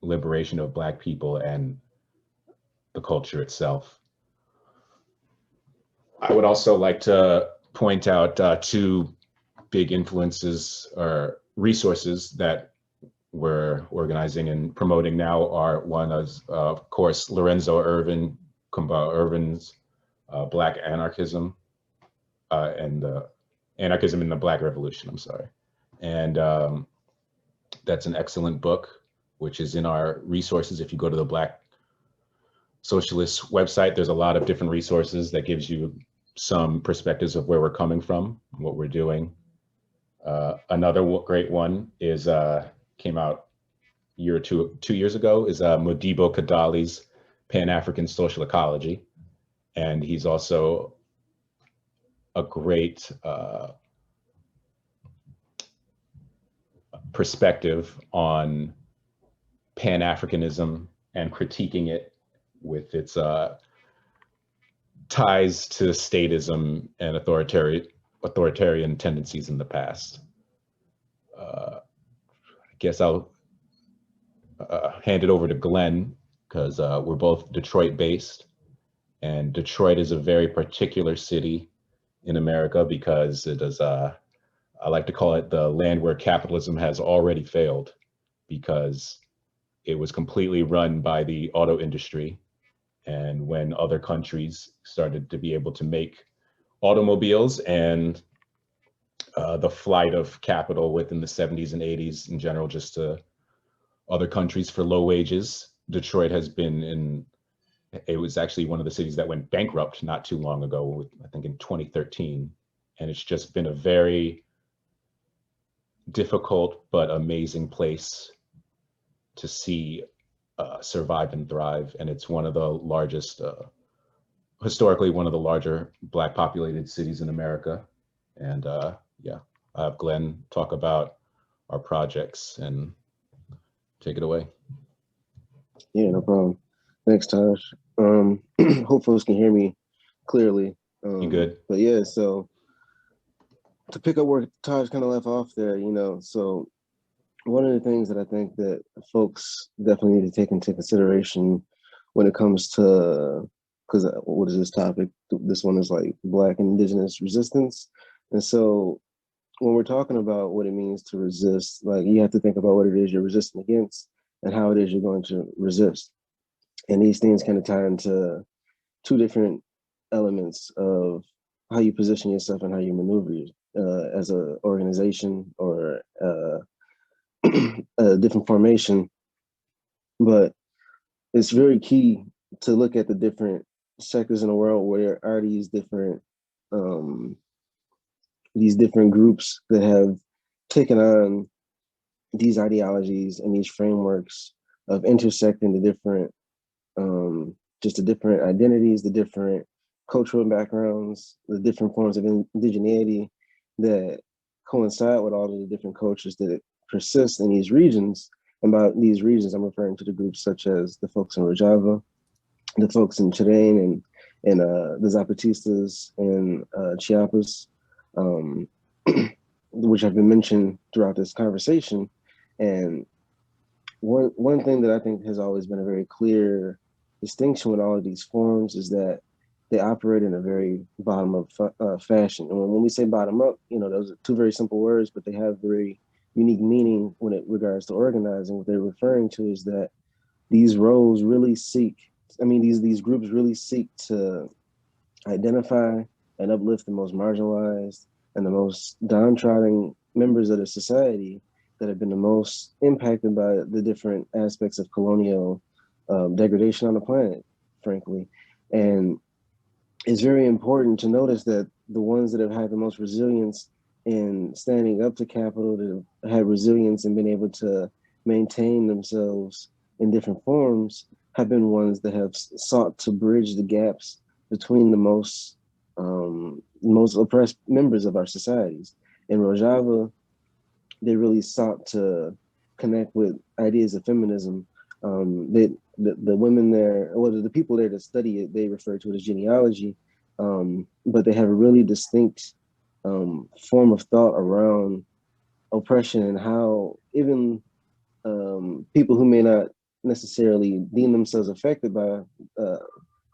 liberation of Black people and the culture itself. I would also like to point out two big influences or resources that we're organizing and promoting now. Are one is, of course, Lorenzo Irvin, Kumba Irvin's Black Anarchism and Anarchism in the Black Revolution, I'm sorry. And that's an excellent book, which is in our resources. If you go to the Black Socialists website, there's a lot of different resources that gives you some perspectives of where we're coming from, what we're doing. Another great one is came out a year or two years ago, is Modibo Kadali's Pan African Social Ecology. And he's also a great perspective on Pan-Africanism and critiquing it with its ties to statism and authoritarian tendencies in the past. I guess I'll hand it over to Glen, because we're both Detroit based, and Detroit is a very particular city in America because it is, I like to call it the land where capitalism has already failed, because it was completely run by the auto industry. And when other countries started to be able to make automobiles, and the flight of capital within the 70s and 80s in general, just to other countries for low wages, Detroit has been it was actually one of the cities that went bankrupt not too long ago, I think in 2013. And it's just been a very difficult but amazing place to see survive and thrive. And it's one of the largest, historically one of the larger Black populated cities in America. And yeah, I have Glen talk about our projects, and take it away. Yeah, no problem. Thanks, Tajh. Hope folks can hear me clearly. You good? But yeah, so to pick up where Tajh kind of left off there, so one of the things that I think that folks definitely need to take into consideration when it comes to, because what is this topic? This one is like Black and Indigenous resistance. And so when we're talking about what it means to resist, like you have to think about what it is you're resisting against and how it is you're going to resist. And these things kind of tie into two different elements of how you position yourself and how you maneuver as an organization or a different formation. But it's very key to look at the different sectors in the world where there are these different groups that have taken on these ideologies and these frameworks of intersecting the different just the different identities, the different cultural backgrounds, the different forms of indigeneity that coincide with all of the different cultures that persist in these regions. And by these regions, I'm referring to the groups such as the folks in Rojava, the folks in Chile and the Zapatistas and Chiapas, which have been mentioned throughout this conversation. And one thing that I think has always been a very clear distinction with all of these forms is that they operate in a very bottom-up fashion. And when we say bottom-up, those are two very simple words, but they have very unique meaning when it regards to organizing. What they're referring to is that these roles really these groups really seek to identify and uplift the most marginalized and the most downtrodden members of the society that have been the most impacted by the different aspects of colonial degradation on the planet, frankly. And it's very important to notice that the ones that have had the most resilience in standing up to capital, that have had resilience and been able to maintain themselves in different forms, have been ones that have sought to bridge the gaps between the most oppressed members of our societies. In Rojava, they really sought to connect with ideas of feminism. The women there, or the people there that study it, they refer to it as genealogy, but they have a really distinct form of thought around oppression and how even people who may not necessarily deem themselves affected by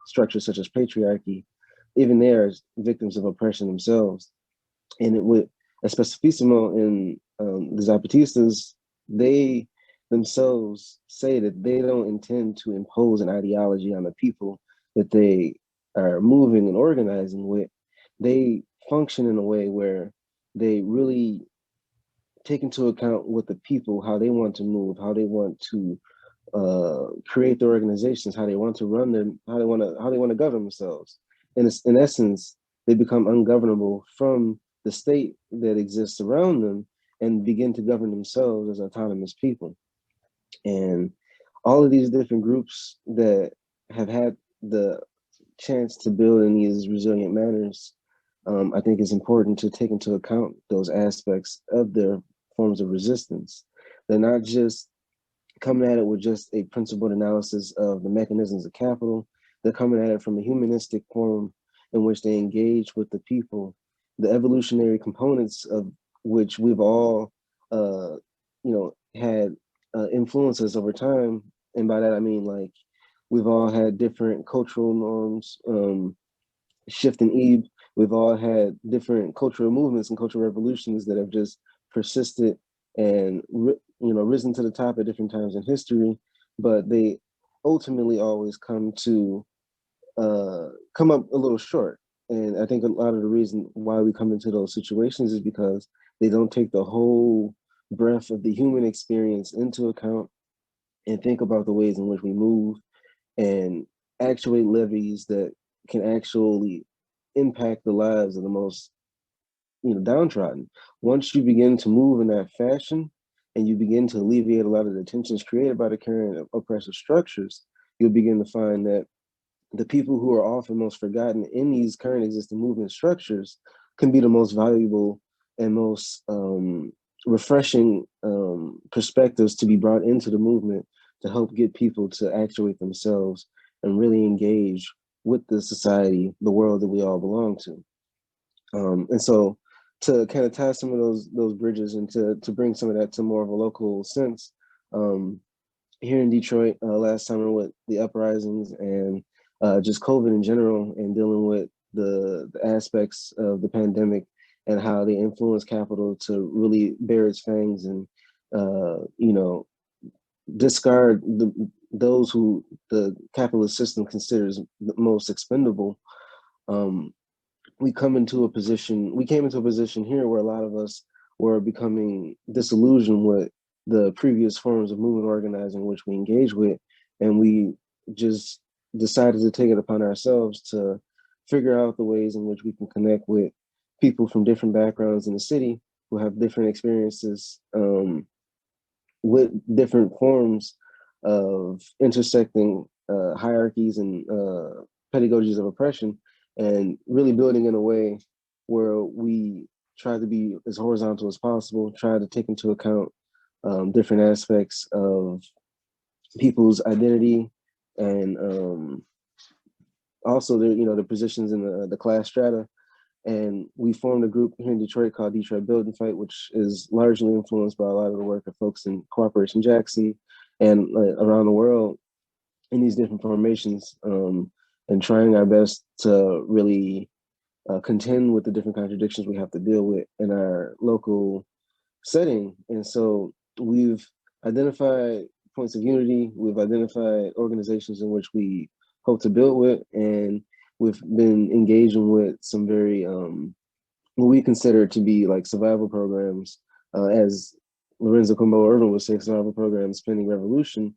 structures such as patriarchy, even they are victims of oppression themselves. And with especificissimo in the Zapatistas, they themselves say that they don't intend to impose an ideology on the people that they are moving and organizing with. They function in a way where they really take into account what the people, how they want to move, how they want to create their organizations, how they want to run them, how they want to govern themselves. And in essence, they become ungovernable from the state that exists around them and begin to govern themselves as autonomous people. And all of these different groups that have had the chance to build in these resilient manners, I think it's important to take into account those aspects of their forms of resistance. They're not just coming at it with just a principled analysis of the mechanisms of capital. They're coming at it from a humanistic form in which they engage with the people, the evolutionary components of which we've all, had influences over time. And by that, I mean, like, we've all had different cultural norms, shift in ebb. We've all had different cultural movements and cultural revolutions that have just persisted and risen to the top at different times in history, but they ultimately always come up a little short. And I think a lot of the reason why we come into those situations is because they don't take the whole breadth of the human experience into account and think about the ways in which we move and actuate levies that can actually impact the lives of the most downtrodden. Once you begin to move in that fashion and you begin to alleviate a lot of the tensions created by the current oppressive structures, you'll begin to find that the people who are often most forgotten in these current existing movement structures can be the most valuable and most refreshing perspectives to be brought into the movement to help get people to actuate themselves and really engage with the society, the world that we all belong to. And so to kind of tie some of those bridges and to bring some of that to more of a local sense, here in Detroit last summer with the uprisings and just COVID in general and dealing with the aspects of the pandemic and how they influence capital to really bear its fangs and, you know, discard those who the capitalist system considers the most expendable. We came into a position here where a lot of us were becoming disillusioned with the previous forms of movement organizing which we engage with, and we just decided to take it upon ourselves to figure out the ways in which we can connect with people from different backgrounds in the city who have different experiences with different forms of intersecting hierarchies and pedagogies of oppression, and really building in a way where we try to be as horizontal as possible, try to take into account different aspects of people's identity and also the positions in the class strata. And we formed a group here in Detroit called Detroit Build and Fight, which is largely influenced by a lot of the work of folks in Cooperation Jackson and around the world in these different formations, and trying our best to really contend with the different contradictions we have to deal with in our local setting. And so we've identified points of unity, we've identified organizations in which we hope to build with, and we've been engaging with some very, what we consider to be like survival programs, as Lorenzo Kumbo Irvin would say, survival programs pending revolution.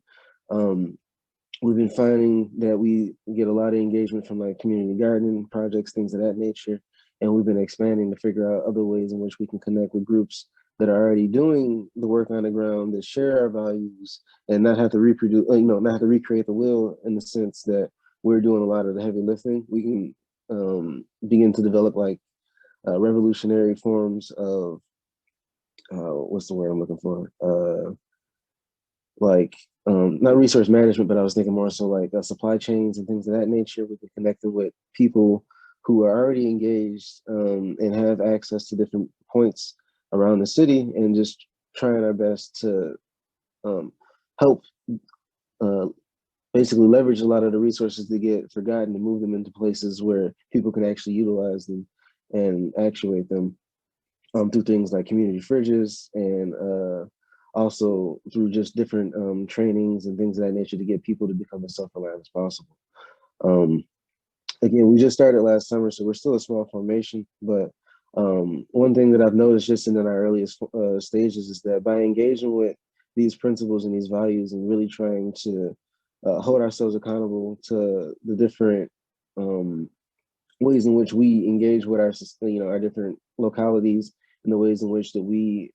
We've been finding that we get a lot of engagement from like community gardening projects, things of that nature. And we've been expanding to figure out other ways in which we can connect with groups that are already doing the work on the ground, that share our values and not have to reproduce, not have to recreate the wheel, in the sense that we're doing a lot of the heavy lifting. We can begin to develop like revolutionary forms of, what's the word I'm looking for? Not resource management, but I was thinking more so like supply chains and things of that nature. We've been connecting with people who are already engaged and have access to different points around the city, and just trying our best to help basically leverage a lot of the resources that get forgotten and move them into places where people can actually utilize them and actuate them through things like community fridges and also through just different trainings and things of that nature to get people to become as self-reliant as possible. Again, we just started last summer, so we're still a small formation, but one thing that I've noticed just in our earliest stages is that by engaging with these principles and these values and really trying to hold ourselves accountable to the different ways in which we engage with our different localities, and the ways in which that we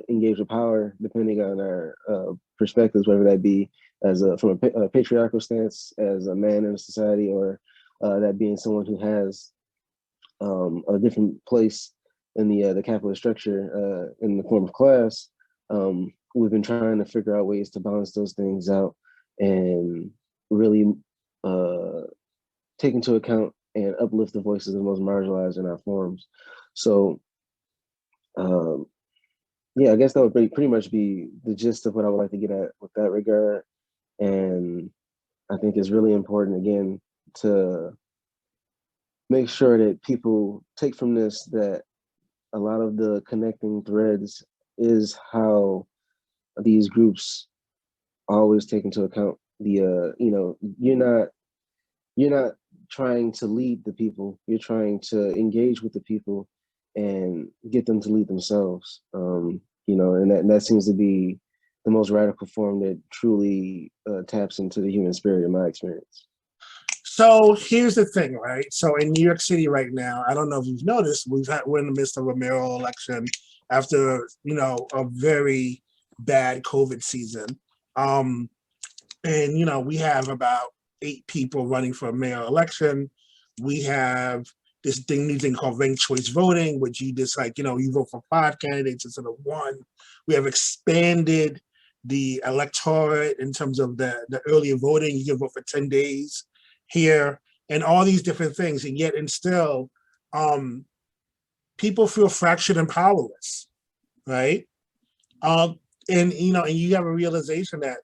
engage with power, depending on our perspectives, whether that be as from a patriarchal stance, as a man in a society, or that being someone who has a different place in the capitalist structure in the form of class. We've been trying to figure out ways to balance those things out and really take into account and uplift the voices of the most marginalized in our forums. So yeah, I guess that would pretty much be the gist of what I would like to get at with that regard. And I think it's really important, again, to make sure that people take from this that a lot of the connecting threads is how these groups always take into account the, you're not trying to lead the people, you're trying to engage with the people and get them to lead themselves. And that seems to be the most radical form that truly taps into the human spirit in my experience. So here's the thing, right? So in New York City right now, I don't know if you've noticed, we're in the midst of a mayoral election after, a very bad COVID season. And, we have about 8 people running for a mayoral election. We have this new thing called ranked choice voting, which you just like, you vote for 5 candidates instead of 1. We have expanded the electorate in terms of the earlier voting. You can vote for 10 days here and all these different things. And yet, and still, people feel fractured and powerless, right? And you have a realization that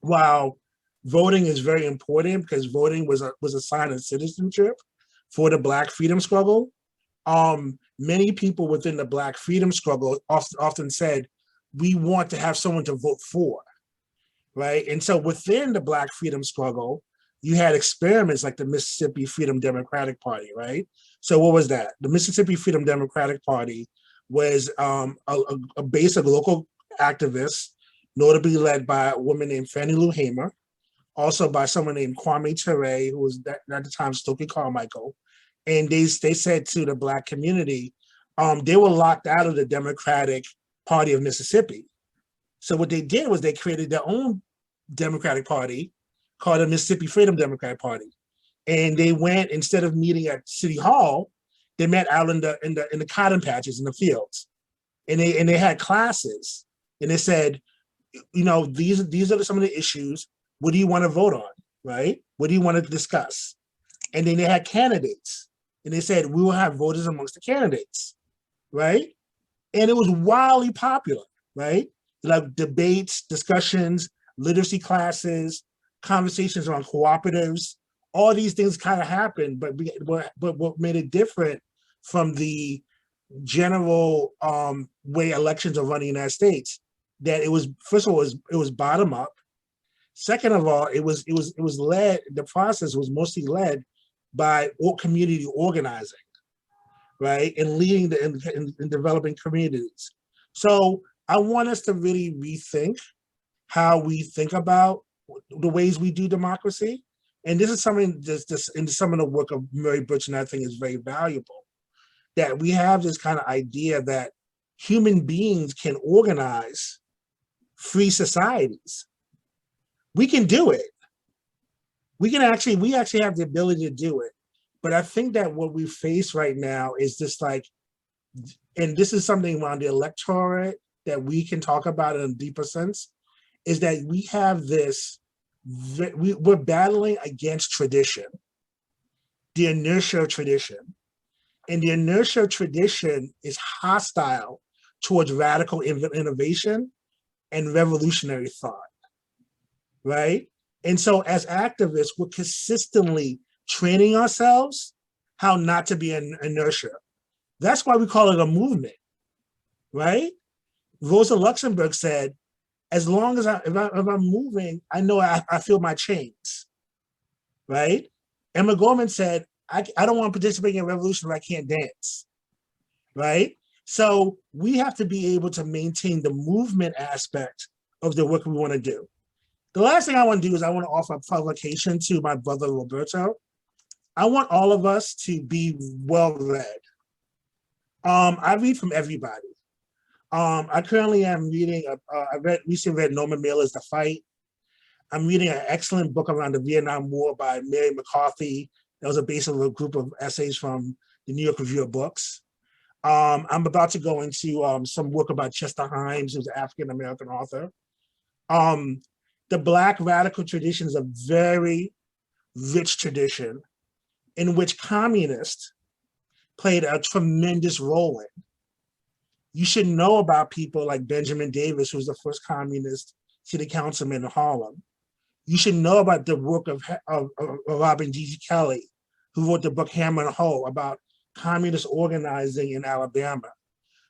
while voting is very important because voting was a sign of citizenship for the Black freedom struggle, many people within the Black freedom struggle often said, we want to have someone to vote for, right? And so within the Black freedom struggle, you had experiments like the Mississippi Freedom Democratic Party, right? So what was that? The Mississippi Freedom Democratic Party was a base of local activists, notably led by a woman named Fannie Lou Hamer, also by someone named Kwame Ture, who was at the time Stokely Carmichael. And they said to the Black community, they were locked out of the Democratic Party of Mississippi. So what they did was they created their own Democratic Party called the Mississippi Freedom Democratic Party. And they went, instead of meeting at City Hall, they met out in the cotton patches in the fields. And they had classes. And they said, these are some of the issues. What do you want to vote on, right? What do you want to discuss? And then they had candidates. And they said, we will have voters amongst the candidates, right? And it was wildly popular, right? Like debates, discussions, literacy classes, conversations around cooperatives, all these things kind of happened, but what made it different from the general way elections are run in the United States, that it was, first of all, it was bottom up. Second of all, it was led, the process was mostly led by community organizing, right? And leading and developing communities. So I want us to really rethink how we think about the ways we do democracy. And this is something that's in some of the work of Murray Butch, and I think is very valuable, that we have this kind of idea that human beings can organize free societies. We can do it. We actually have the ability to do it. But I think that what we face right now is just like, and this is something around the electorate that we can talk about in a deeper sense, is that we have this, we're battling against tradition, the inertia of tradition. And the inertia of tradition is hostile towards radical innovation and revolutionary thought, right? And so as activists, we're consistently training ourselves how not to be in inertia. That's why we call it a movement, right? Rosa Luxemburg said, as long as if I'm moving, I know I feel my chains, right? Emma Gorman said, I don't want to participate in a revolution where I can't dance, right? So we have to be able to maintain the movement aspect of the work we want to do. The last thing I want to do is I want to offer a provocation to my brother, Roberto. I want all of us to be well-read. I read from everybody. I currently am reading, recently read Norman Mailer's The Fight. I'm reading an excellent book around the Vietnam War by Mary McCarthy. That was a base of a group of essays from the New York Review of Books. I'm about to go into some work about Chester Himes, who's an African-American author. The Black radical tradition is a very rich tradition in which communists played a tremendous role in. You should know about people like Benjamin Davis, who was the first communist city councilman in Harlem. You should know about the work of Robin G. Kelly, who wrote the book Hammer and Hoe about communist organizing in Alabama.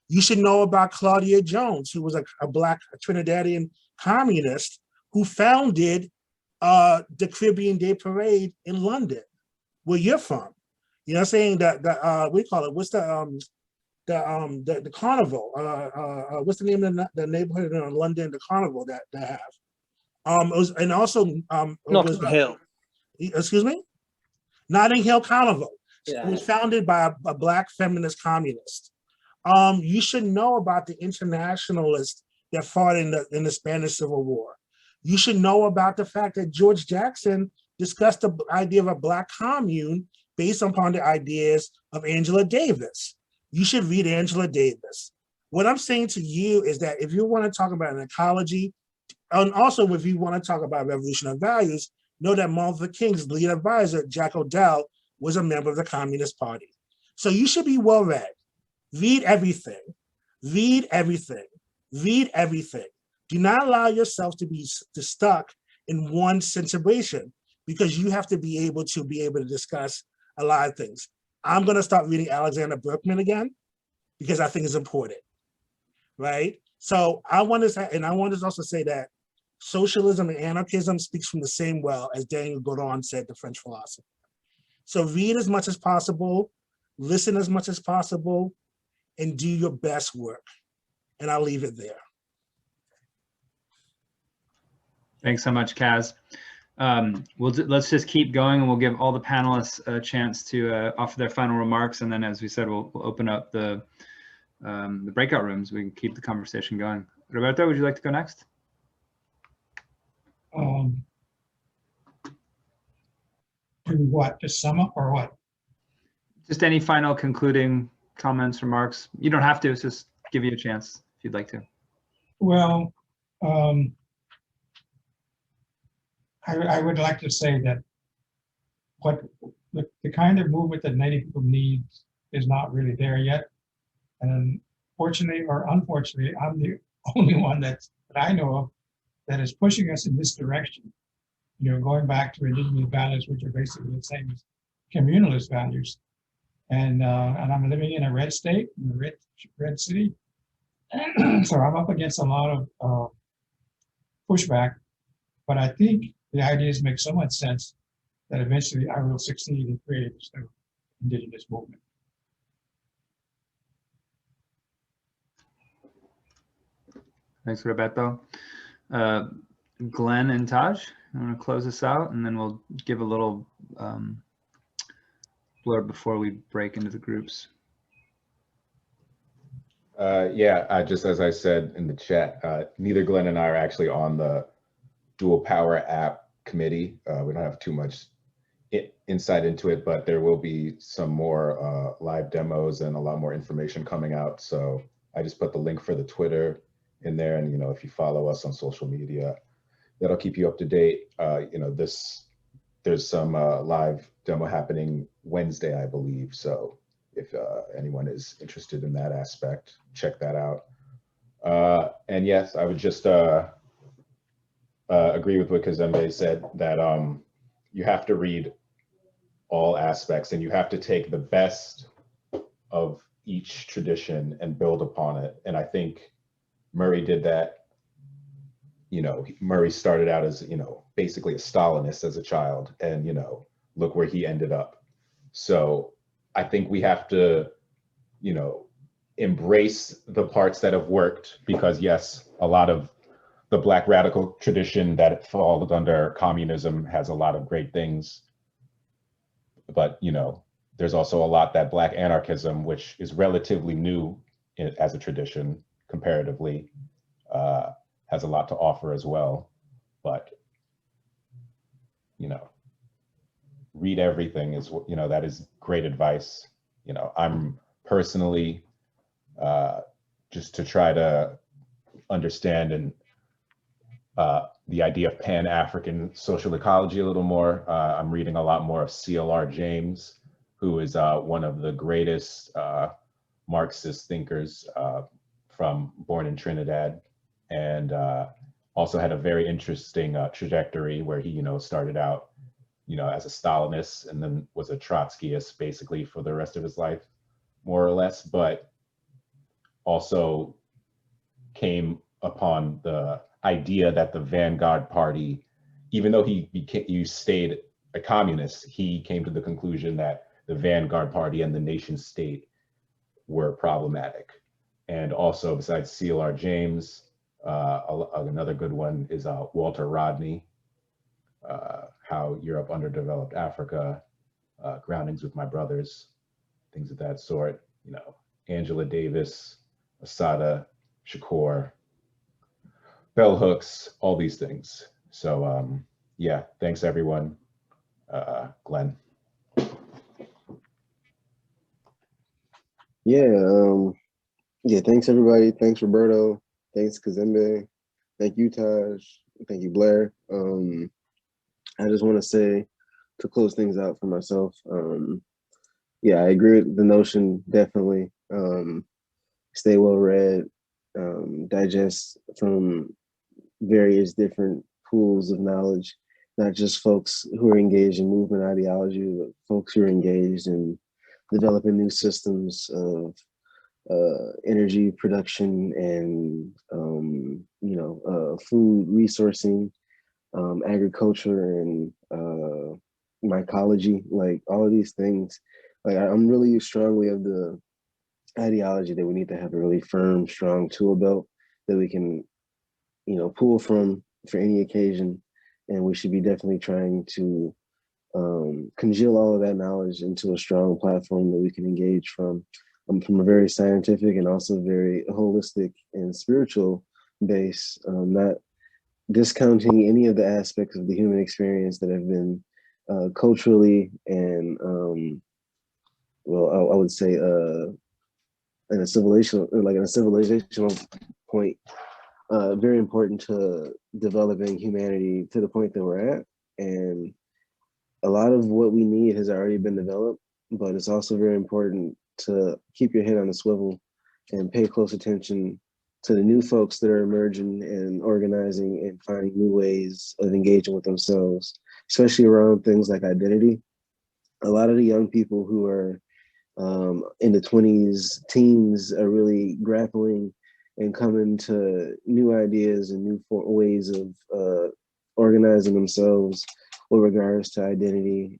You should know about Claudia Jones, who was a Black Trinidadian communist who founded the Caribbean Day Parade in London, where you're from. You know what I'm saying? What do you call it? What's the carnival? What's the name of the neighborhood in London? The carnival that they have. It was, and also Notting Hill. Excuse me, Notting Hill Carnival. Yeah. It was founded by a Black feminist communist. You should know about the internationalists that fought in the Spanish Civil War. You should know about the fact that George Jackson discussed the idea of a Black commune based upon the ideas of Angela Davis. You should read Angela Davis. What I'm saying to you is that if you want to talk about an ecology, and also if you want to talk about revolution of values, know that Martin Luther King's lead advisor, Jack O'Dell, was a member of the Communist Party. So you should be well read. Read everything. Read everything. Read everything. Do not allow yourself to be stuck in one situation, because you have to be able to discuss a lot of things. I'm going to start reading Alexander Berkman again because I think it's important, right? So I want to say, and I want to also say that socialism and anarchism speaks from the same well, as Daniel Godin said, the French philosopher. So read as much as possible, listen as much as possible, and do your best work. And I'll leave it there. Thanks so much, Kaz. Let's just keep going, and we'll give all the panelists a chance to offer their final remarks. And then, as we said, we'll open up the breakout rooms. We can keep the conversation going. Roberto, would you like to go next? To what? To sum up or what? Just any final concluding comments, remarks. You don't have to. It's just give you a chance if you'd like to. Well, I would like to say that what the kind of movement that Native people need is not really there yet. And fortunately or unfortunately, I'm the only one that I know of that is pushing us in this direction. You know, going back to indigenous values, which are basically the same as communalist values. And I'm living in a red state, in a red city. So I'm up against a lot of pushback, but I think the ideas make so much sense that eventually I will succeed in creating this new indigenous movement. Thanks, Roberto. Glen and Tajh, I want to close us out, and then we'll give a little blurb before we break into the groups. Yeah, just as I said in the chat, neither Glen and I are actually on the Dual Power app committee. We don't have too much insight into it, but there will be some more live demos and a lot more information coming out. So I just put the link for the Twitter in there, and if you follow us on social media, that'll keep you up to date. There's some live demo happening Wednesday, I believe. So if anyone is interested in that aspect, check that out. And yes, I would just agree with what Kazembe said, that you have to read all aspects, and you have to take the best of each tradition and build upon it. And I think Murray did that. Murray started out as, basically a Stalinist as a child, and, look where he ended up. So I think we have to, embrace the parts that have worked, because yes, a lot of the Black radical tradition that falls under communism has a lot of great things. But, there's also a lot that Black anarchism, which is relatively new as a tradition comparatively, has a lot to offer as well. But, read everything is, that is great advice. I'm personally, just to try to understand and the idea of Pan African Social Ecology a little more. I'm reading a lot more of C.L.R. James, who is one of the greatest Marxist thinkers born in Trinidad, and also had a very interesting trajectory where he, started out, as a Stalinist and then was a Trotskyist basically for the rest of his life, more or less, but also came upon the idea that the Vanguard Party, even though he stayed a communist, he came to the conclusion that the Vanguard Party and the nation state were problematic. And also, besides C.L.R. James, another good one is Walter Rodney, How Europe Underdeveloped Africa, Groundings with My Brothers, things of that sort. Angela Davis, Assata Shakur, bell hooks, all these things. So yeah, thanks everyone. Glenn. Yeah, yeah, thanks everybody. Thanks Roberto. Thanks Kazembe. Thank you, Tajh. Thank you, Blair. I just want to say, to close things out for myself, yeah, I agree with the notion, definitely. Stay well read, digest from various different pools of knowledge, not just folks who are engaged in movement ideology, but folks who are engaged in developing new systems of energy production and food resourcing, agriculture and mycology, like all of these things. Like I'm really strongly of the ideology that we need to have a really firm, strong tool belt that we can, pull from for any occasion, and we should be definitely trying to congeal all of that knowledge into a strong platform that we can engage from a very scientific and also very holistic and spiritual base, not discounting any of the aspects of the human experience that have been culturally and, I would say in a civilizational point, very important to developing humanity to the point that we're at. And a lot of what we need has already been developed, but it's also very important to keep your head on the swivel and pay close attention to the new folks that are emerging and organizing and finding new ways of engaging with themselves, especially around things like identity. A lot of the young people who are in the 20s, teens are really grappling and coming to new ideas and new ways of organizing themselves with regards to identity,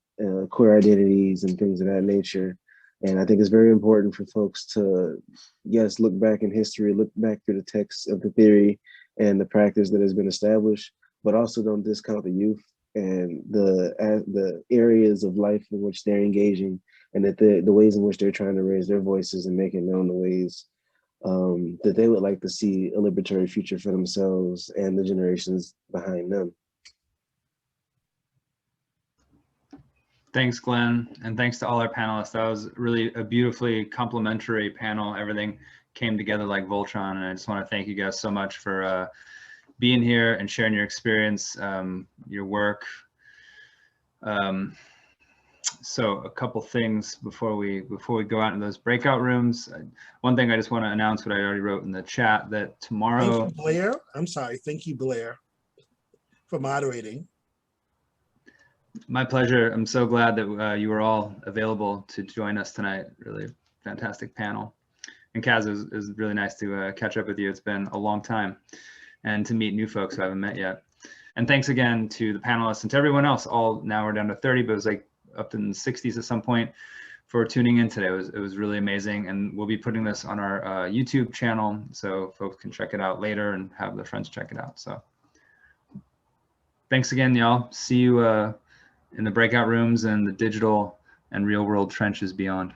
queer identities and things of that nature. And I think it's very important for folks to, yes, look back in history, look back through the text of the theory and the practice that has been established, but also don't discount the youth and the areas of life in which they're engaging, and that the ways in which they're trying to raise their voices and make it known the ways that they would like to see a liberatory future for themselves and the generations behind them. Thanks, Glenn, and thanks to all our panelists. That was really a beautifully complementary panel. Everything came together like Voltron, and I just want to thank you guys so much for being here and sharing your experience, your work. So a couple things before we go out in those breakout rooms. One thing I just want to announce what I already wrote in the chat, that tomorrow. Thank you, Blair. I'm sorry. Thank you, Blair, for moderating. My pleasure. I'm so glad that you were all available to join us tonight. Really fantastic panel. And Kaz, it was really nice to catch up with you. It's been a long time, and to meet new folks who I haven't met yet. And thanks again to the panelists and to everyone else. All now we're down to 30, but it was like up in the 60s at some point, for tuning in today. It was really amazing. And we'll be putting this on our YouTube channel so folks can check it out later and have their friends check it out. So thanks again, y'all. See you in the breakout rooms and the digital and real world trenches beyond.